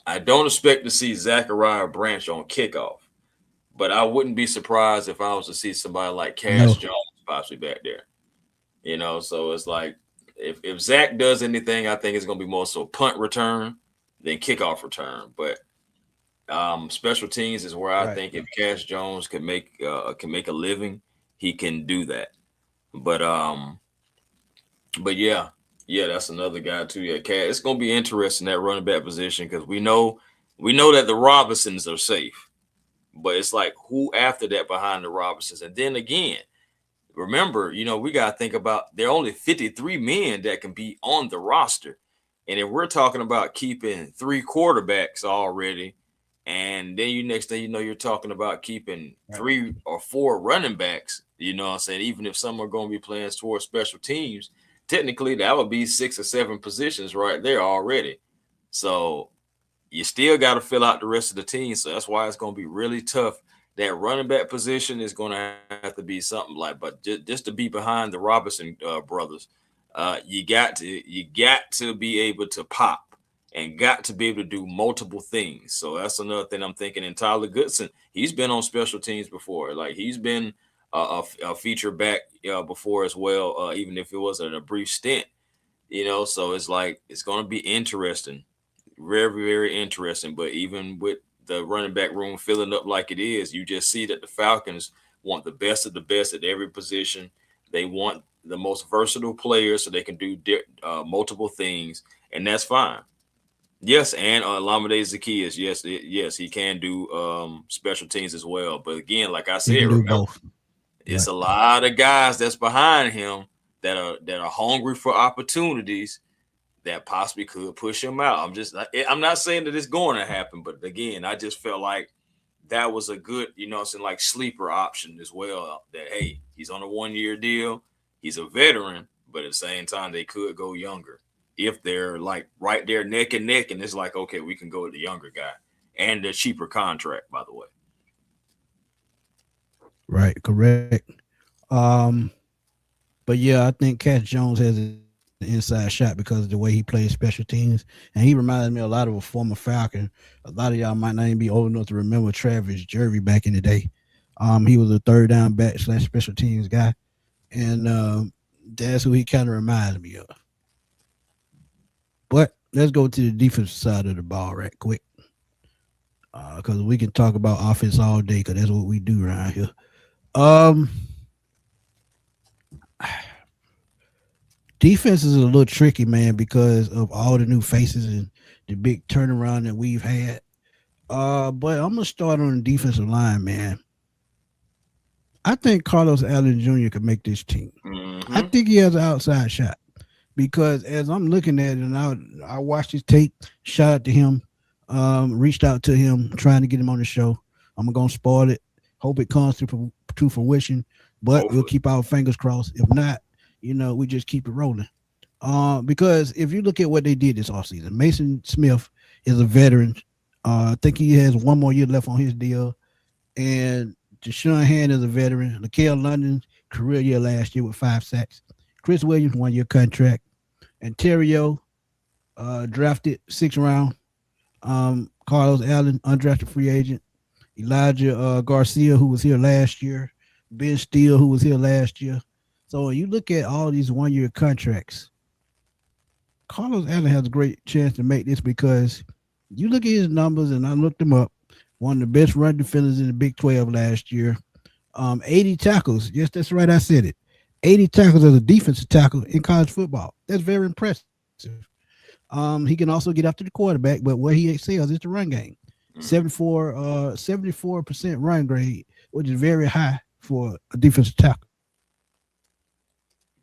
I don't expect to see Zachariah Branch on kickoff, but I wouldn't be surprised if I was to see somebody like Cash No. Jones possibly back there. So it's like if Zach does anything, I think it's gonna be more so punt return than kickoff return. But special teams is where I Right. think if Cash Jones can make a living, he can do that. But but yeah, that's another guy too. Yeah, Cash. It's gonna be interesting that running back position because we know that the Robinsons are safe, but it's like who after that behind the Robinsons, and then again remember, we got to think about there are only 53 men that can be on the roster. And if we're talking about keeping three quarterbacks already, and then you next thing you know, you're talking about keeping Right. three or four running backs, you know what I'm saying? Even if some are going to be playing towards special teams, technically that would be 6 or 7 positions right there already. So you still got to fill out the rest of the team. So that's why it's going to be really tough. That running back position is going to have to be something like, but just to be behind the Robinson brothers, you got to be able to pop and got to be able to do multiple things. So that's another thing I'm thinking. And Tyler Goodson, he's been on special teams before. Like he's been a feature back before as well, even if it wasn't a brief stint. So it's like it's going to be interesting, very very interesting. But even with the running back room filling up like it is, you just see that the Falcons want the best of the best at every position. They want the most versatile players so they can do multiple things, and that's fine. Yes, and Lamade Zacchaeus, yes, he can do special teams as well. But again, like I He said, can do remember, both. it's Right. a lot of guys that's behind him that are hungry for opportunities that possibly could push him out. I'm not saying that it's going to happen, but again, I just felt like that was a good, like sleeper option as well. That hey, he's on a 1 year deal, he's a veteran, but at the same time, they could go younger if they're like right there neck and neck, and it's like okay, we can go with the younger guy and the cheaper contract, by the way. Right. Correct. Um, but yeah, I think Cash Jones has an inside shot because of the way he plays special teams, and he reminds me a lot of a former Falcon. A lot of y'all might not even be old enough to remember Travis Jervy back in the day. He was a third down back slash special teams guy, and that's who he kind of reminds me of. But let's go to the defensive side of the ball right quick, because we can talk about offense all day, because that's what we do around here. Um, Defense is a little tricky, man, because of all the new faces and the big turnaround that we've had. But I'm gonna start on the defensive line, man. I think Carlos Allen Jr. could make this team. I Mm-hmm. think he has an outside shot because as I'm looking at it, and I watched his tape, shout out to him, reached out to him, trying to get him on the show. I'm gonna spoil it. Hope it comes to fruition, but we'll Hopefully. keep our fingers crossed. If not, we just keep it rolling. Because if you look at what they did this offseason, Mason Smith is a veteran. I think he has one more year left on his deal. And Deshaun Hand is a veteran. Lakel London's career year last year with 5 sacks. Chris Williams, 1 year contract. And Terrio, drafted 6th round. Carlos Allen, undrafted free agent. Elijah Garcia, who was here last year. Ben Steele, who was here last year. So when you look at all these 1 year contracts, Carlos Allen has a great chance to make this because you look at his numbers, and I looked them up. One of the best run defenders in the Big 12 last year. 80 tackles. Yes, that's right. I said it. 80 tackles as a defensive tackle in college football. That's very impressive. He can also get after the quarterback, but where he excels is the run game. Mm-hmm. 74% run grade, which is very high for a defensive tackle.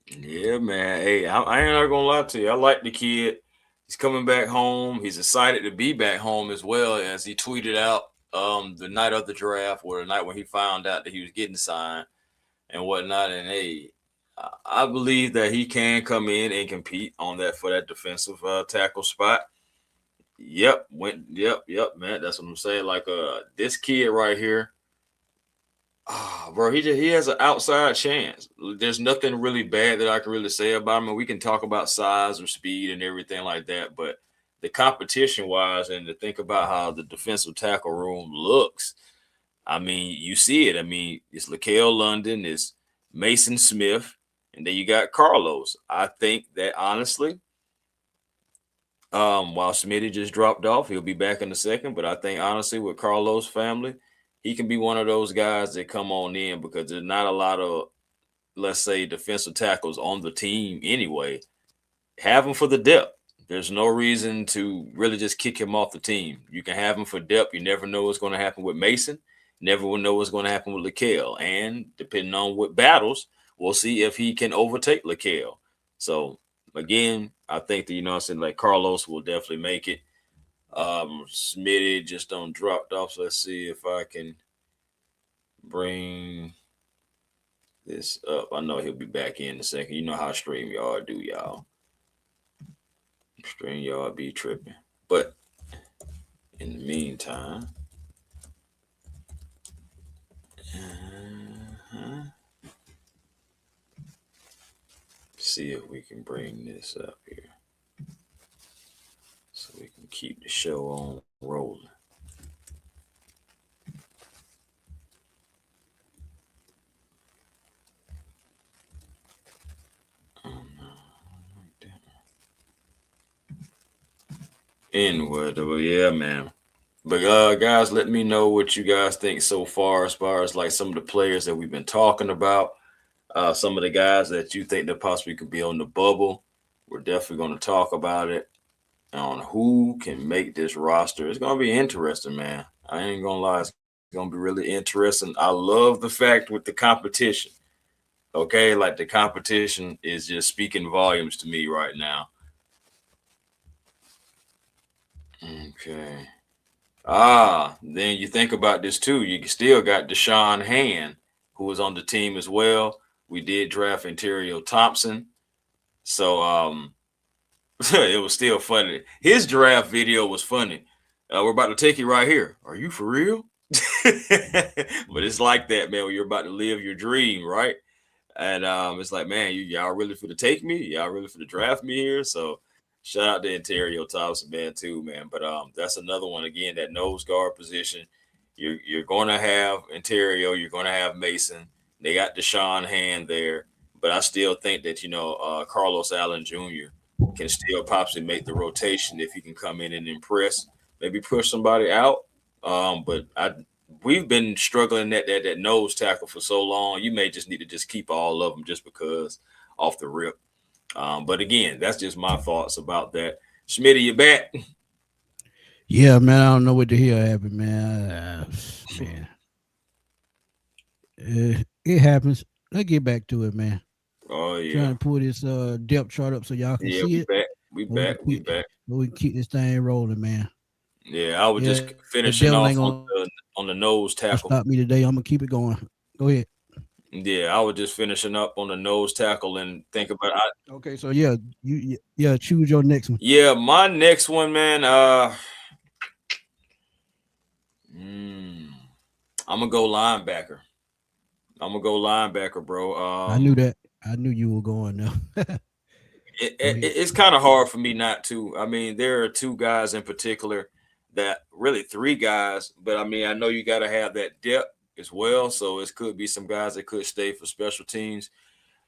Yeah, man. Hey, I ain't not gonna lie to you. I like the kid. He's coming back home. He's excited to be back home as well, as he tweeted out the night of the draft or the night when he found out that he was getting signed and whatnot. And hey, I believe that he can come in and compete on that for that defensive tackle spot. Yep, man. That's what I'm saying. Like this kid right here. Bro, he has an outside chance. There's nothing really bad that I can really say about him. And we can talk about size or speed and everything like that, but the competition wise and to think about how the defensive tackle room looks, I mean, you see it. I mean, it's Lakel London, it's Mason Smith, and then you got Carlos. I think that honestly, while Smitty just dropped off, he'll be back in a second. But I think honestly, with Carlos' family, he can be one of those guys that come on in because there's not a lot of, let's say, defensive tackles on the team anyway. Have him for the depth. There's no reason to really just kick him off the team. You can have him for depth. You never know what's going to happen with Mason. Never will know what's going to happen with Lakel. And depending on what battles, we'll see if he can overtake Lakel. So again, I think that I said like Carlos will definitely make it. Smitty just don't dropped off. So let's see if I can bring this up. I know he'll be back in a second. You know how StreamYard do, y'all. StreamYard be tripping. But in the meantime, uh-huh, see if we can bring this up here so we can keep the show on rolling. Anyway, though, yeah, man. But guys, let me know what you guys think so far, as far as like some of the players that we've been talking about. Some of the guys that you think that possibly could be on the bubble. We're definitely going to talk about it on who can make this roster. It's going to be interesting, man. I ain't going to lie. It's going to be really interesting. I love the fact with the competition. Okay, like the competition is just speaking volumes to me right now. Okay. Then you think about this too. You still got Deshaun Hand, who was on the team as well. We did draft Ontario Thompson. So it was still funny. His draft video was funny. We're about to take it right here. Are you for real? But it's like that, man, when you're about to live your dream, right? And it's like, man, y'all really for to take me? Y'all really for to draft me here? So shout out to Ontario Thompson, man, too, man. But that's another one again, that nose guard position. You're going to have Ontario, you're going to have Mason. They got Deshaun Hand there, but I still think that Carlos Allen Jr. can still possibly make the rotation if he can come in and impress. Maybe push somebody out. But we've been struggling at that nose tackle for so long. You may just need to just keep all of them just because off the rip. But again, that's just my thoughts about that. Smitty, you back? Yeah, man. I don't know what the hell happened, man. Man, it happens. Let's get back to it, man. Oh yeah. Trying to pull this depth chart up so y'all can see we it. back. We back. We can keep this thing rolling, man. Yeah, I was just finishing off on the nose tackle. Stop me today. I'm gonna keep it going. Go ahead. Yeah, I was just finishing up on the nose tackle and think about it. Okay, so yeah, choose your next one. Yeah, my next one, man. I'm gonna go linebacker. Bro. I knew that. I knew you were going there. It's kind of hard for me not to. I mean, there are two guys in particular that really three guys, but I mean, I know you got to have that depth as well. So it could be some guys that could stay for special teams.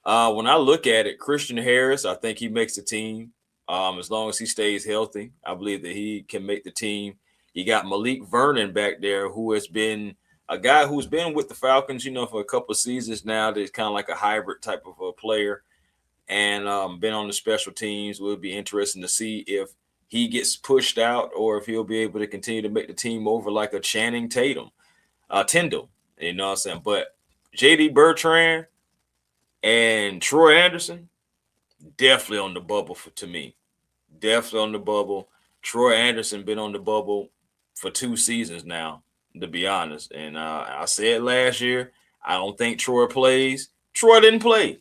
When I look at it, Christian Harris, I think he makes the team. As long as he stays healthy, I believe that he can make the team. You got Malik Vernon back there, who has been a guy who's been with the Falcons, for a couple of seasons now. That's kind of like a hybrid type of a player, and been on the special teams. It would be interesting to see if he gets pushed out or if he'll be able to continue to make the team over like a Channing Tyndall. You know what I'm saying? But J.D. Bertrand and Troy Anderson, definitely on the bubble to me. Definitely on the bubble. Troy Anderson been on the bubble for 2 seasons now, to be honest. And I said last year, I don't think Troy plays. Troy didn't play.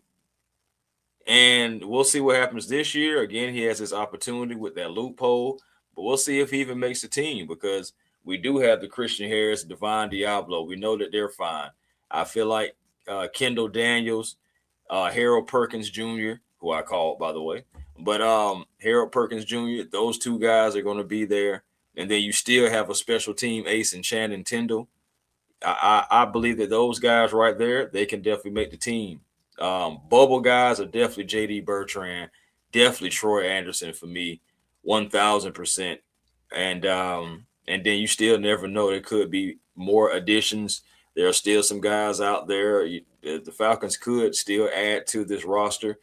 And we'll see what happens this year. Again, he has his opportunity with that loophole. But we'll see if he even makes the team, because we do have the Christian Harris, Devon Diablo. We know that they're fine. I feel like Kendall Daniels, Harold Perkins Jr., who I called, by the way. But Harold Perkins Jr., those two guys are going to be there. And then you still have a special team ace in Channing Tyndall. I believe that those guys right there, they can definitely make the team. Bubble guys are definitely J.D. Bertrand, definitely Troy Anderson for me, 1,000%. And then you still never know. There could be more additions. There are still some guys out there. The Falcons could still add to this roster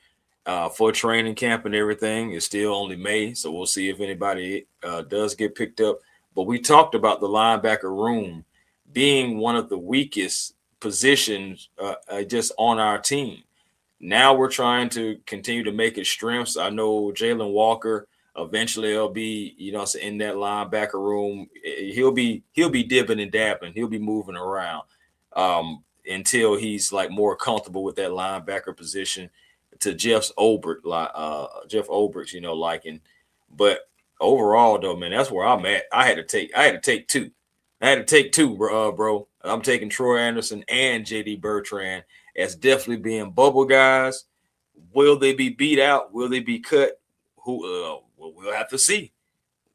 for training camp and everything. It's still only May, so we'll see if anybody does get picked up. But we talked about the linebacker room being one of the weakest positions just on our team. Now we're trying to continue to make it strengths. I know Jalen Walker eventually will be, in that linebacker room. He'll be dipping and dabbing. He'll be moving around. until he's like more comfortable with that linebacker position to Jeff Olbert, Jeff Olbert's, liking. But overall, though, man, that's where I'm at. I had to take two. I had to take two, bro. I'm taking Troy Anderson and JD Bertrand as definitely being bubble guys. Will they be beat out? Will they be cut? We'll have to see.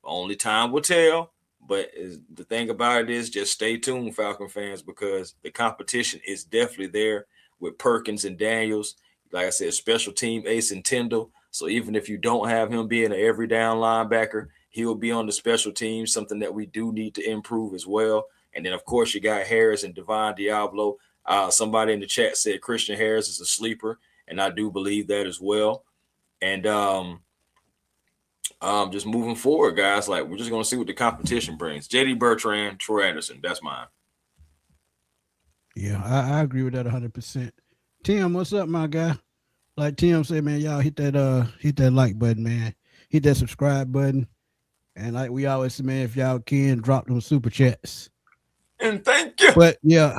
Only time will tell. But the thing about it is just stay tuned, Falcon fans, because the competition is definitely there with Perkins and Daniels. Like I said, special team ace and Tyndall. So even if you don't have him being an every down linebacker, he'll be on the special team, something that we do need to improve as well. And then, of course, you got Harris and Devon Diablo. Somebody in the chat said Christian Harris is a sleeper, and I do believe that as well. And just moving forward, guys, like we're just going to see what the competition brings. JD Bertrand, Troy Anderson, that's mine. Yeah, I agree with that 100%. Tim, what's up, my guy? Like Tim said, man, y'all hit that like button, man. Hit that subscribe button. And like we always say, man, if y'all can, drop them super chats. And thank you. But yeah,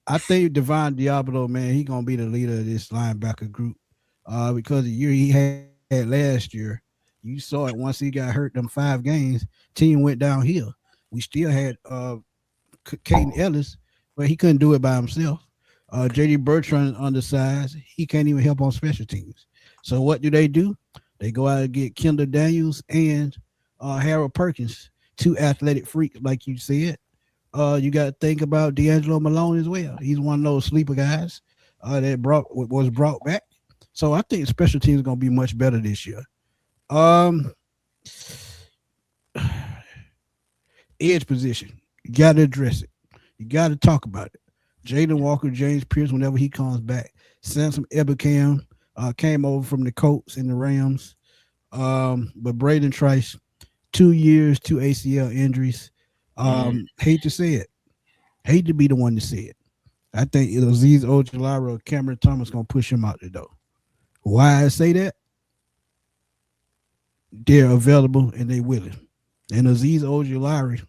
I think Devon Diablo, man, he gonna be the leader of this linebacker group. Because the year he had last year, you saw it once he got hurt them 5 games, team went downhill. We still had Caden Ellis, but he couldn't do it by himself. JD Bertrand undersized. He can't even help on special teams. So what do? They go out and get Kendall Daniels and Harold Perkins, 2 athletic freaks, like you said. You got to think about D'Angelo Malone as well. He's one of those sleeper guys that was brought back. So I think special teams is going to be much better this year. Edge position, you got to address it. You got to talk about it. Jalen Walker, James Pierce, whenever he comes back. Samson Ebukam came over from the Colts and the Rams. But Braden Trice, 2 years, 2 ACL injuries. Hate to say it. Hate to be the one to say it. I think Azeez Ojulari or Cameron Thomas going to push him out the door. Why I say that? They're available and they willing. And Azeez Ojulari,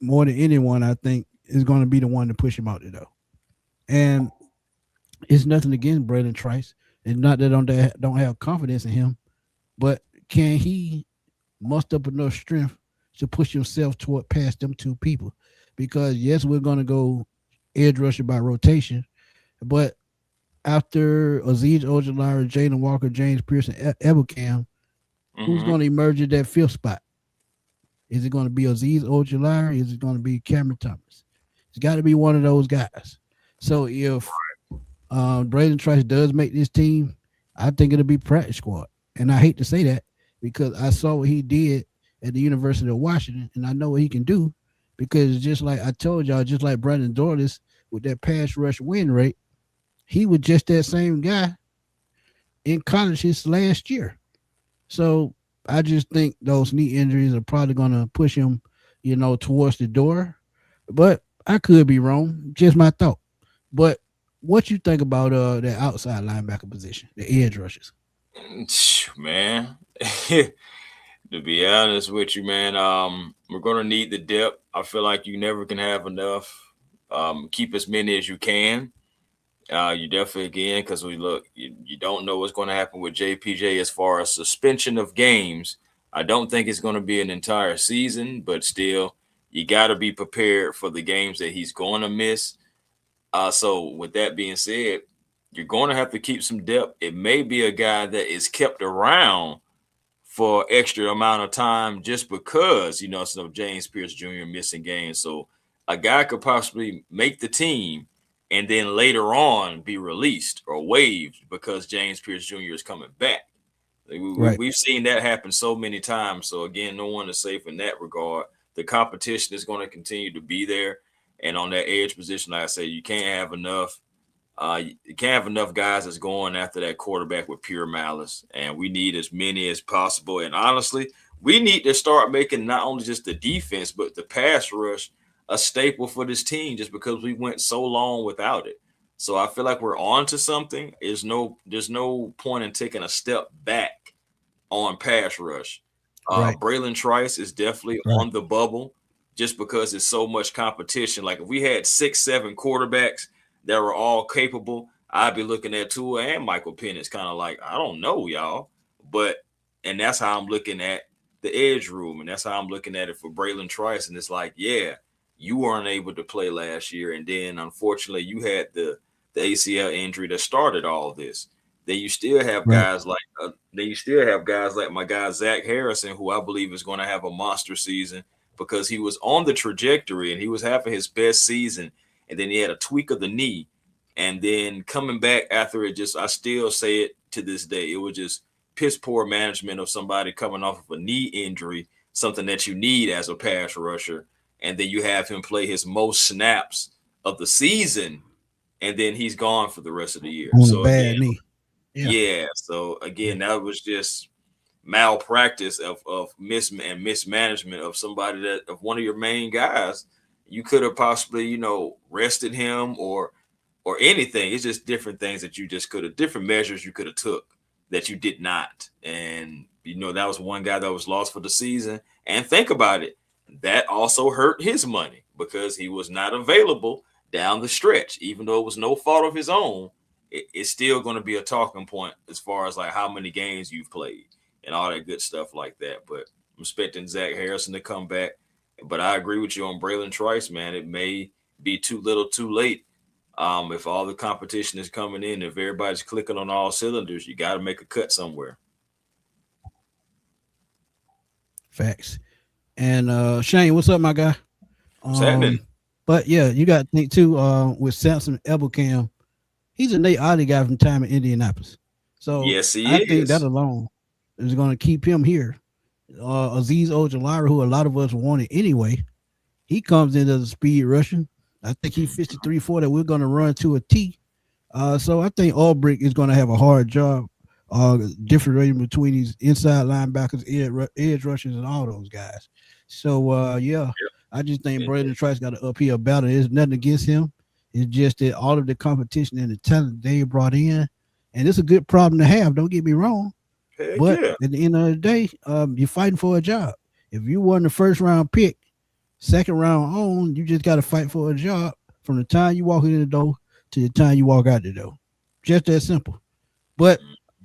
more than anyone, I think, is going to be the one to push him out the door. And it's nothing against Braden Trice. It's not that I don't have confidence in him, but can he muster up enough strength to push himself toward past them 2 people? Because yes, we're going to go edge rusher by rotation, but after Azeez Ojulari, Jalen Walker, James Pierce, and Ebukam, who's going to emerge at that 5th spot? Is it going to be Azeez Ojulari? Is it going to be Cameron Thomas? It's got to be one of those guys. So if Braden Trice does make this team, I think it'll be practice squad. And I hate to say that because I saw what he did at the University of Washington, and I know what he can do because just like I told y'all, just like Brandon Dorlus with that pass rush win rate, he was just that same guy in college his last year. So I just think those knee injuries are probably going to push him, towards the door. But I could be wrong. Just my thought. But what you think about the outside linebacker position, the edge rushers? Man, to be honest with you, man, we're going to need the depth. I feel like you never can have enough. Keep as many as you can. You definitely can, because you don't know what's going to happen with JPJ as far as suspension of games. I don't think it's going to be an entire season, but still, you got to be prepared for the games that he's going to miss. So with that being said, you're going to have to keep some depth. It may be a guy that is kept around for extra amount of time just because, so James Pierce Jr. missing games. So a guy could possibly make the team and then later on be released or waived because James Pierce Jr. is coming back. We've seen that happen so many times. So again, no one is safe in that regard. The competition is going to continue to be there. And on that edge position, like I say, you can't have enough. You can't have enough guys that's going after that quarterback with pure malice. And we need as many as possible. And honestly, we need to start making not only just the defense, but the pass rush a staple for this team just because we went so long without it. So I feel like we're on to something. There's no point in taking a step back on pass rush. Braylon Trice is definitely on the bubble just because it's so much competition. Like if we had 6-7 quarterbacks, that were all capable, I'd be looking at Tua and Michael Penix kind of like, I don't know, y'all. But and that's how I'm looking at the edge room, and that's how I'm looking at it for Braylon Trice. And it's like, yeah, you weren't able to play last year, and then unfortunately you had the ACL injury that started all this. Then you still have Right. guys like my guy Zach Harrison, who I believe is going to have a monster season because he was on the trajectory and he was having his best season, and then he had a tweak of the knee, and then coming back after it, just I still say it to this day, it was just piss poor management of somebody coming off of a knee injury, something that you need as a pass rusher, and then you have him play his most snaps of the season, and then he's gone for the rest of the year. On a So again, bad knee. Yeah. yeah. So again, that was just malpractice of mismanagement of somebody that of one of your main guys. You could have possibly, rested him or anything. It's just different things that you just could have, different measures you could have took that you did not. And that was one guy that was lost for the season. And think about it, that also hurt his money because he was not available down the stretch, even though it was no fault of his own. It's still going to be a talking point as far as like how many games you've played and all that good stuff like that. But I'm expecting Zach Harrison to come back. But I agree with you on Braylon Trice, man. It may be too little too late. If all the competition is coming in, if everybody's clicking on all cylinders, you got to make a cut somewhere. Facts. And Shane, what's up, my guy? What's happening? But yeah, you got to think too. With Samson Ebelcam, he's a Nate Oddie guy from time in Indianapolis. So Yes, he I is. think that alone is going to keep him here. Aziz Ojulari, who a lot of us wanted anyway, he comes in as a speed rusher. I think he fits the 3-4 that we're going to run to a T. So I think Albrecht is going to have a hard job differentiating between these inside linebackers, edge rushers, and all those guys. So, yeah, I just think Braylon Trice got an uphill battle. There's nothing against him. It's just that all of the competition and the talent they brought in, and it's a good problem to have. Don't get me wrong. Heck But yeah. at the end of the day, you're fighting for a job. If you won the first round pick, second round on, you just got to fight for a job from the time you walk in the door to the time you walk out the door. Just that simple. But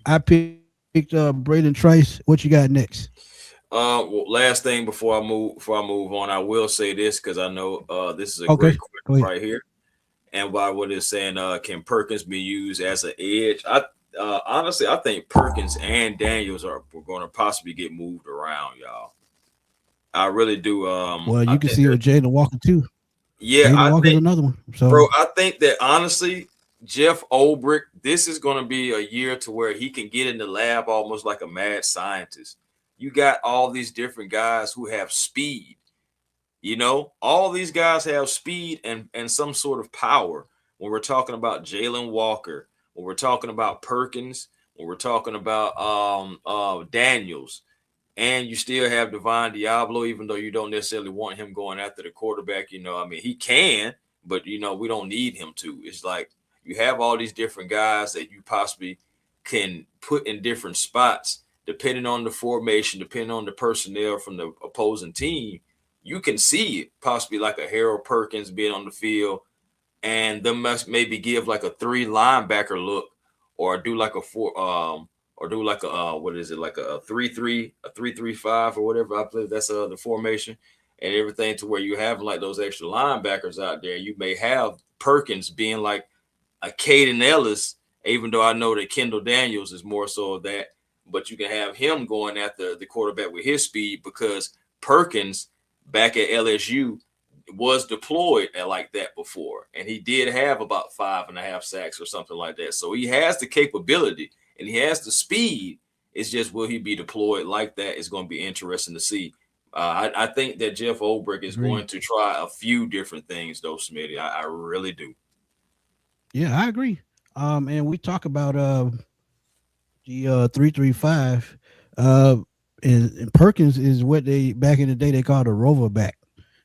I picked Braylon Trice. What you got next? Well, last thing before I move on, I will say this because I know this is a Okay, great question right here. And by what it's saying, can Perkins be used as an edge? Honestly, I think Perkins and Daniels are going to possibly get moved around, y'all. I really do. Well, you can see with Jalen Walker too. Yeah, Jalen I Walker's think, another one. So, bro, I think that honestly, Jeff Ulbrich, this is going to be a year to where he can get in the lab almost like a mad scientist. You got all these different guys who have speed. All these guys have speed and some sort of power. When we're talking about Jalen Walker, when we're talking about Perkins, when we're talking about Daniels, and you still have Divine Diablo, even though you don't necessarily want him going after the quarterback. He can, but we don't need him to. It's like you have all these different guys that you possibly can put in different spots, depending on the formation, depending on the personnel from the opposing team. You can see it possibly like a Harold Perkins being on the field, and them must maybe give like a 3 linebacker look, or do like a 4, or do like a what is it, like a 3-3, a 3-3-5 or whatever. I believe that's the formation and everything, to where you have like those extra linebackers out there. You may have Perkins being like a Caden Ellis, even though I know that Kendall Daniels is more so of that, but you can have him going after the quarterback with his speed, because Perkins back at LSU was deployed at like that before, and he did have about 5.5 sacks or something like that. So he has the capability and he has the speed. It's just, will he be deployed like that? Is going to be interesting to see. I think that Jeff Ulbrich is going to try a few different things, though, Smitty. I really do. Yeah, I agree. And we talk about the 3-3-5. And Perkins is what they back in the day they called a rover back,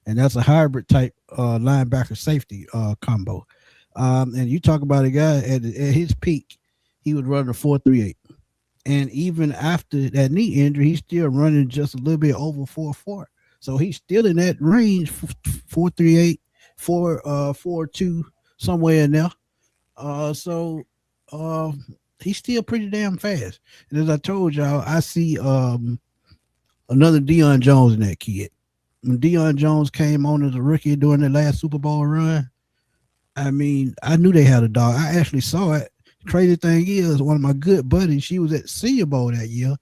and that's a hybrid type linebacker safety combo. And you talk about a guy at his peak, he was running a 4.38, and even after that knee injury, he's still running just a little bit over 4.4. So he's still in that range, 4.38, 4.42, somewhere in there. So uh, he's still pretty damn fast. And as I told y'all, I see another Deion Jones in that kid. When Deion Jones came on as a rookie during the last Super Bowl run, I mean, I knew they had a dog. I actually saw it. Crazy thing is, one of my good buddies, she was at Senior Bowl that year.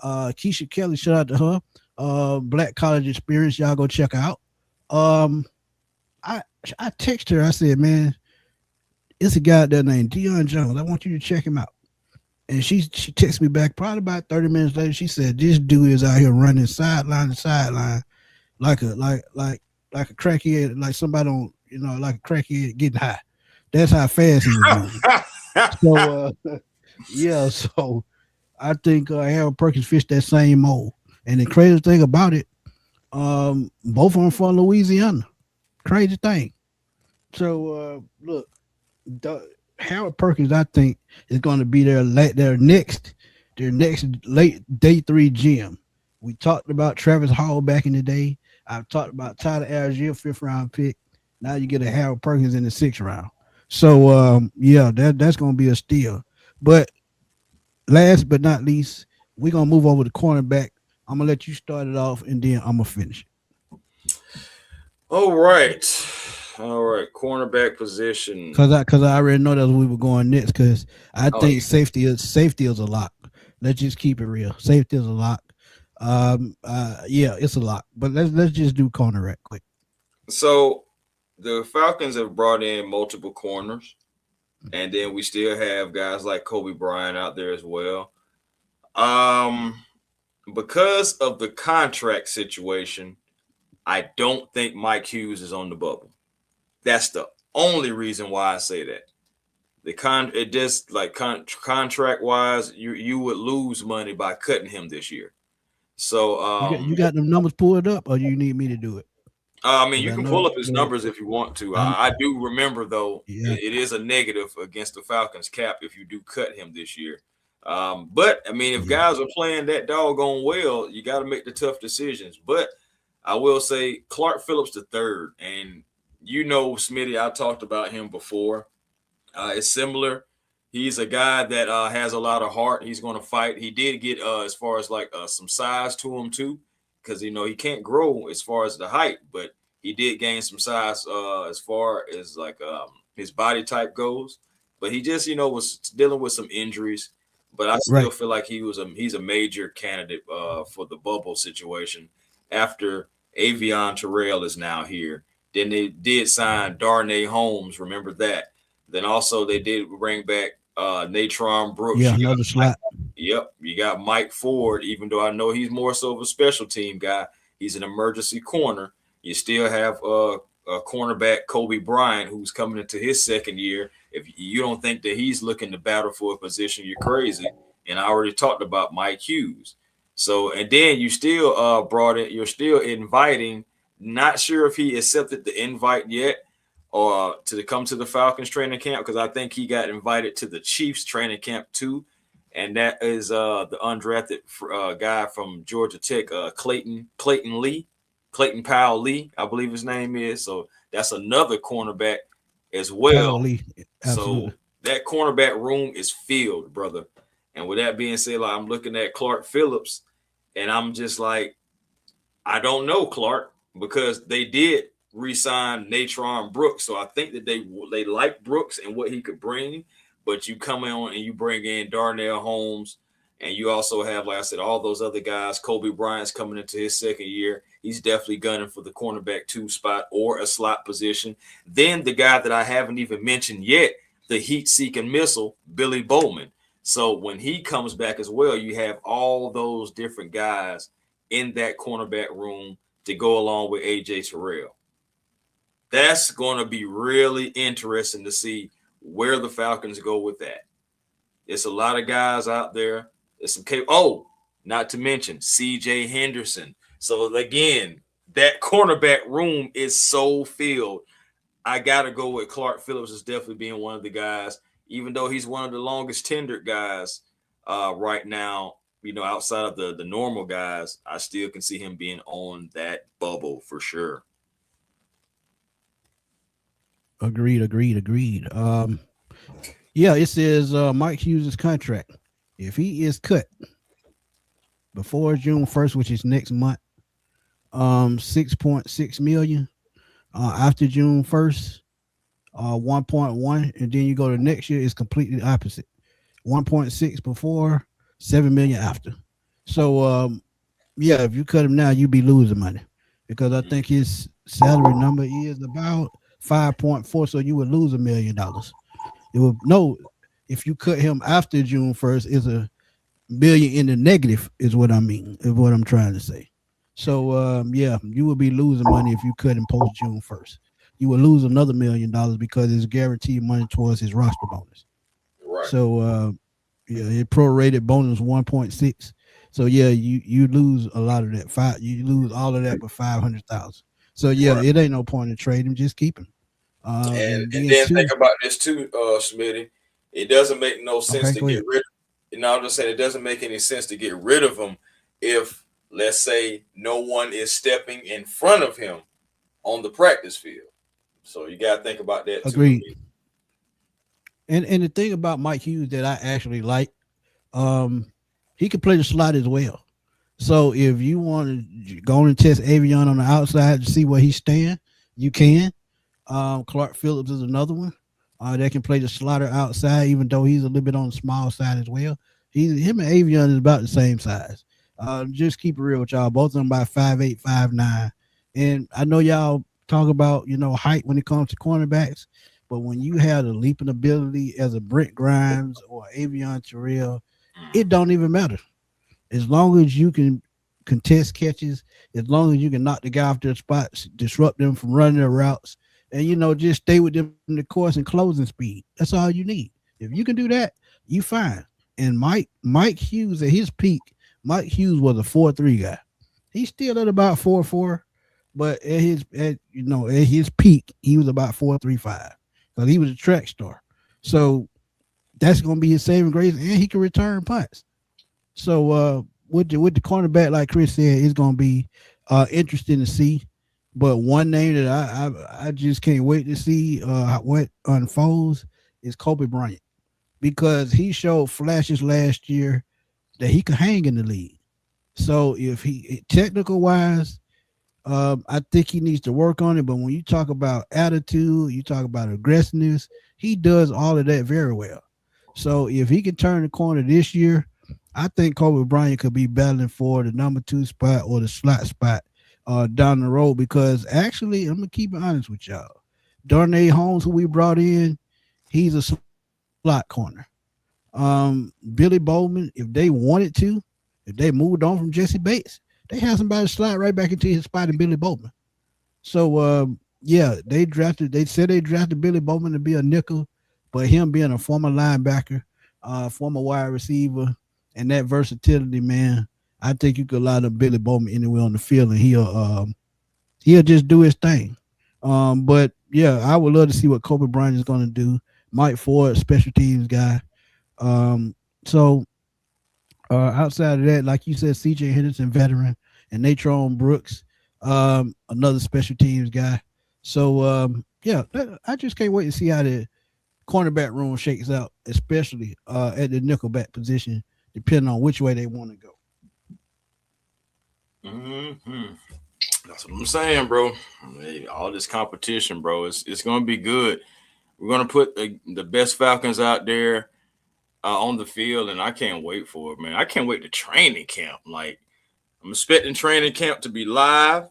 Keisha Kelly, shout out to her. Black College Experience, y'all go check out. Um, I I text her. I said, man, it's a guy there named Deion Jones. I want you to check him out. And she texted me back probably about 30 minutes later. She said, this dude is out here running sideline to sideline like a crackhead, like somebody on like a crackhead getting high. That's how fast he was moving. So yeah, so I think Harold Perkins fits that same mold. And the crazy thing about it, both of them from Louisiana. Crazy thing. So look, Harold Perkins, I think, is going to be their next late day three gym. We talked about Travis Hall back in the day. I've talked about Tyler Algier, fifth round pick. Now you get a Harold Perkins in the sixth round. So yeah, that's going to be a steal. But last but not least, we're gonna move over to cornerback. I'm gonna let you start it off, and then I'm gonna finish. All right. All right. Cornerback position. Cause I already know that we were going next. Cause I Oh, think safety is a lock. Let's just keep it real. Safety is a lock. Yeah, it's a lock. But let's just do cornerback quick. so the Falcons have brought in multiple corners, and then we still have guys like Kobe Bryant out there as well. Um, because of the contract situation, I don't think Mike Hughes is on the bubble. That's the only reason why I say that. It just like contract wise, you would lose money by cutting him this year. So You got them numbers pulled up, or you need me to do it? I mean, Cause you I can know pull up his numbers if you want to. I I do remember though, yeah it is a negative against the Falcons cap if you do cut him this year. But I mean, if yeah guys are playing that doggone well, you got to make the tough decisions. But I will say Clark Phillips the third, and Smitty, I talked about him before. It's similar. He's a guy that has a lot of heart. He's going to fight. He did get as far as like some size to him too, because he can't grow as far as the height, but he did gain some size as far as like his body type goes. But he just was dealing with some injuries. But I still right. feel like he's a major candidate for the bubble situation after Avion Terrell is now here. Then they did sign Darnay Holmes. Remember that. Then also they did bring back Natron Brooks. Yeah, You got another slot. you got Mike Ford. Even though I know he's more so of a special team guy, he's an emergency corner. You still have cornerback Kobe Bryant, who's coming into his second year. If you don't think that he's looking to battle for a position, you're crazy. And I already talked about Mike Hughes. So and then you still brought it. You're still inviting. Not sure if he accepted the invite yet or to come to the Falcons training camp because I think he got invited to the Chiefs training camp too, and that is the undrafted guy from Georgia Tech, Clayton Powell Lee, I believe his name is. So that's another cornerback as well. Powell Lee, So absolutely. that cornerback room is filled, brother. And with that being said, like I'm looking at Clark Phillips, and I'm just like, I don't know, Clark, because they did re-sign Natron Brooks. So I think that they like Brooks and what he could bring. But you come on and you bring in Darnell Holmes, and you also have, like I said, all those other guys. Kobe Bryant's coming into his second year. He's definitely gunning for the cornerback 2 spot or a slot position. Then the guy that I haven't even mentioned yet, the heat-seeking missile, Billy Bowman. So when he comes back as well, you have all those different guys in that cornerback room to go along with AJ Terrell. That's going to be really interesting to see where the Falcons go with that. It's a lot of guys out there. There's some not to mention CJ Henderson. So again, that cornerback room is so filled. I gotta go with Clark Phillips as definitely being one of the guys, even though he's one of the longest tenured guys right now. Outside of the normal guys, I still can see him being on that bubble for sure. Agreed. Yeah, it says Mike Hughes' contract. If he is cut before June 1st, which is next month, 6.6 million. After June 1st, 1.1, and then you go to next year, it's completely opposite. 1.6 before, 7 million after. So yeah, if you cut him now, you be losing money because I think his salary number is about 5.4. So you would lose $1 million. It would no, if you cut him after June 1st, is a million in the negative. Is what I mean. Is what I'm trying to say. So yeah, you would be losing money if you cut him post June 1st. You would lose another $1 million because it's guaranteed money towards his roster bonus. Right. So yeah, it prorated bonus 1.6. So yeah, you lose a lot of that. You lose all of that but 500,000. So yeah, Right. it ain't no point in trading. Just keep him. And And and then then think two. about this too, Smitty. It doesn't make no sense Okay, to go get ahead. rid. I'm just saying it doesn't make any sense to get rid of him if, let's say, no one is stepping in front of him on the practice field. So you got to think about that too. Agreed. And the thing about Mike Hughes that I actually like, um, he can play the slot as well. So if you want to go and test Avion on the outside to see where he's staying, you can. Clark Phillips is another one. That can play the slaughter outside, even though he's a little bit on the small side as well. Him and Avion is about the same size. Just keep it real with y'all. Both of them about 5'8", 5'9". And I know y'all talk about, height when it comes to cornerbacks, but when you have the leaping ability as a Brent Grimes or Avion Terrell, it don't even matter. As long as you can contest catches, as long as you can knock the guy off their spots, disrupt them from running their routes, and just stay with them in the course and closing speed. That's all you need. If you can do that, you fine. And Mike Hughes at his peak, Mike Hughes was a 4.3 guy. He's still at about 4.4, but at his peak, he was about 4.35 because he was a track star. So that's gonna be his saving grace, and he can return punts. So with the cornerback, like Chris said, it's gonna be interesting to see. But one name that I just can't wait to see what unfolds is Kobe Bryant because he showed flashes last year that he could hang in the league. So if he technical wise, I think he needs to work on it. But when you talk about attitude, you talk about aggressiveness, he does all of that very well. So if he can turn the corner this year, I think Kobe Bryant could be battling for the number 2 spot or the slot spot down the road. Because actually, I'm gonna keep it honest with y'all. Darnay Holmes, who we brought in, he's a slot corner. Billy Bowman, if they wanted to, if they moved on from Jesse Bates, they have somebody slide right back into his spot in Billy Bowman. So yeah, they said they drafted Billy Bowman to be a nickel, but him being a former linebacker, former wide receiver, and that versatility, man, I think you could line up Billy Bowman anywhere on the field, and he'll just do his thing. But yeah, I would love to see what Kobe Bryant is going to do. Mike Ford, special teams guy. So outside of that, like you said, C.J. Henderson, veteran, and Natrone Brooks, another special teams guy. So yeah, I just can't wait to see how the cornerback room shakes out, especially at the nickelback position, depending on which way they want to go. Mm-hmm. That's what I'm saying, bro. Hey, all this competition, bro, it's gonna be good. We're gonna put the best Falcons out there on the field, and I can't wait for it, man. I can't wait to training camp. Like I'm expecting training camp to be live,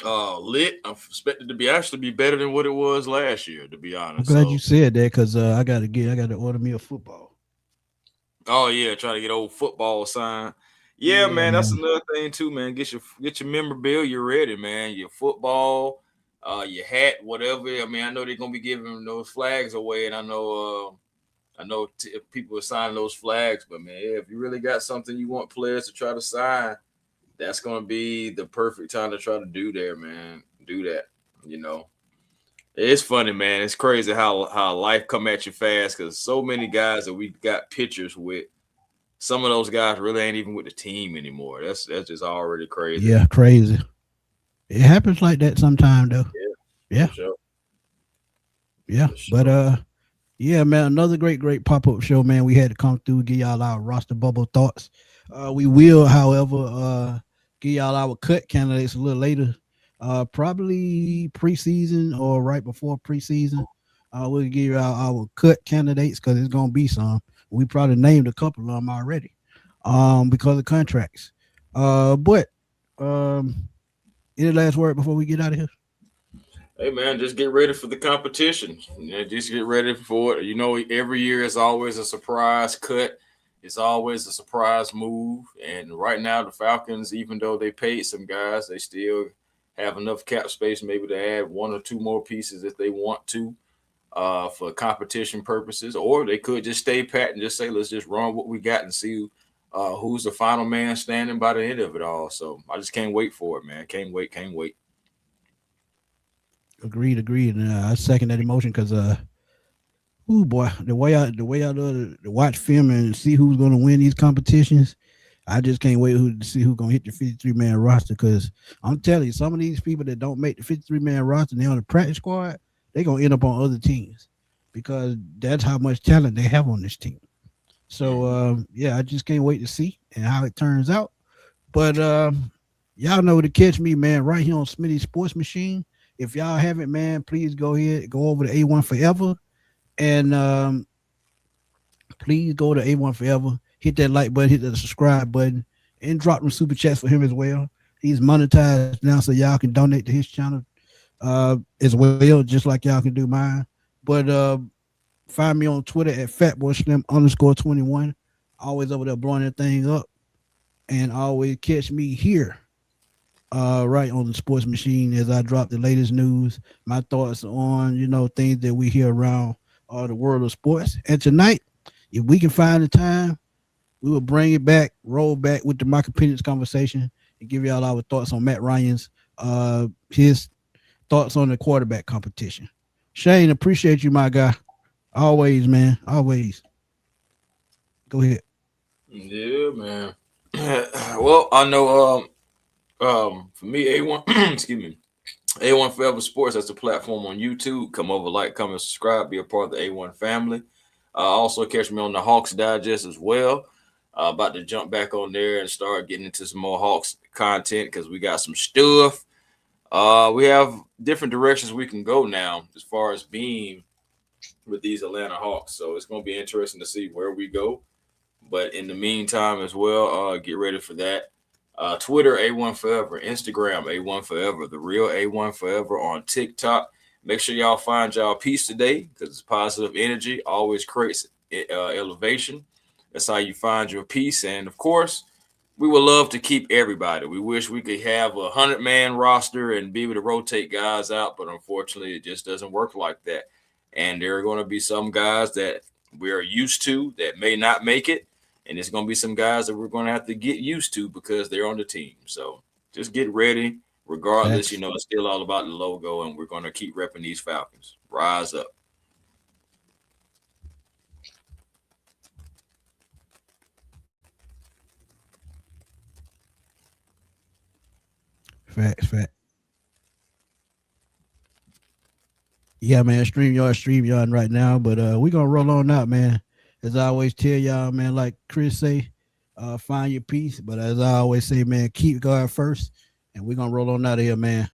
lit. I'm expected to be actually be better than what it was last year, to be I'm honest. glad you So, said that because I got to order me a football. oh yeah, try to get old football signed. Yeah, Yeah, man, that's man. another thing too, man. Get your memorabilia ready, man. Your football, your hat, whatever. I mean, I know they're gonna be giving those flags away, and I know people are signing those flags, but man, yeah, if you really got something you want players to try to sign, that's gonna be the perfect time to try to do there, man. Do that, you know. It's funny, man. It's crazy how life come at you fast because so many guys that we got pictures with, some of those guys really ain't even with the team anymore. That's just already crazy. Yeah, crazy. It happens like that sometime though. Yeah, Yeah, for sure, yeah. for But sure. Yeah, man, another great pop-up show, man. We had to come through, give y'all our roster bubble thoughts. We will, however, give y'all our cut candidates a little later, probably preseason or right before preseason. We'll give you our cut candidates because it's gonna be some. We probably named a couple of them already, because of contracts. But any last word before we get out of here? Hey man, just get ready for the competition. Just get ready for it. Every year is always a surprise cut. It's always a surprise move. And right now, the Falcons, even though they paid some guys, they still have enough cap space maybe to add one or two more pieces if they want to, for competition purposes. Or they could just stay pat and just say, let's just run what we got and see who's the final man standing by the end of it all. So I just can't wait for it, man. Can't wait. Can't wait. Agreed. And I second that emotion because oh boy, the way I love to watch film and see who's gonna win these competitions. I just can't wait to see who's gonna hit the 53-man roster because I'm telling you, some of these people that don't make the 53-man roster and they're on the practice squad, they're gonna end up on other teams because that's how much talent they have on this team. So yeah, I just can't wait to see and how it turns out. But y'all know to catch me, man, right here on Smitty Sports Machine. If y'all haven't, man, please go ahead, go over to A1 Forever, and please go to A1 Forever. Hit that like button, hit that subscribe button, and drop them super chats for him as well. He's monetized now, so y'all can donate to his channel as well, just like y'all can do mine. But find me on Twitter at fatboyslim_21. Always over there blowing that thing up, and always catch me here right on the sports machine as I drop the latest news, my thoughts on things that we hear around the world of sports. And tonight, if we can find the time, we will bring it back, roll back with the Michael Penix conversation, and give y'all our thoughts on Matt Ryan's his thoughts on the quarterback competition. Shane, appreciate you, my guy. Always, man. Always. Go ahead. Yeah, man. Well, I know for me, A1 excuse me, A1 Forever Sports, that's the platform on YouTube. Come over, like, comment, subscribe, be a part of the A1 family. Also catch me on the Hawks Digest as well. About to jump back on there and start getting into some more Hawks content because we got some stuff. We have different directions we can go now as far as being with these Atlanta Hawks. So it's going to be interesting to see where we go. But in the meantime as well, get ready for that. Twitter, A1 Forever. Instagram, A1 Forever. The real A1 Forever on TikTok. Make sure y'all find y'all peace today because it's positive energy. Always creates elevation. That's how you find your peace. And, of course, we would love to keep everybody. We wish we could have a 100-man roster and be able to rotate guys out, but unfortunately, it just doesn't work like that. And there are going to be some guys that we are used to that may not make it. And it's going to be some guys that we're going to have to get used to because they're on the team. So just get ready. Regardless, Facts. it's still all about the logo, and we're going to keep repping these Falcons. Rise up. Facts. Yeah, man, StreamYard right now, but we're gonna roll on out, man. As I always tell y'all, man, like Chris say, find your peace. But as I always say, man, keep God first, and we're gonna roll on out of here, man.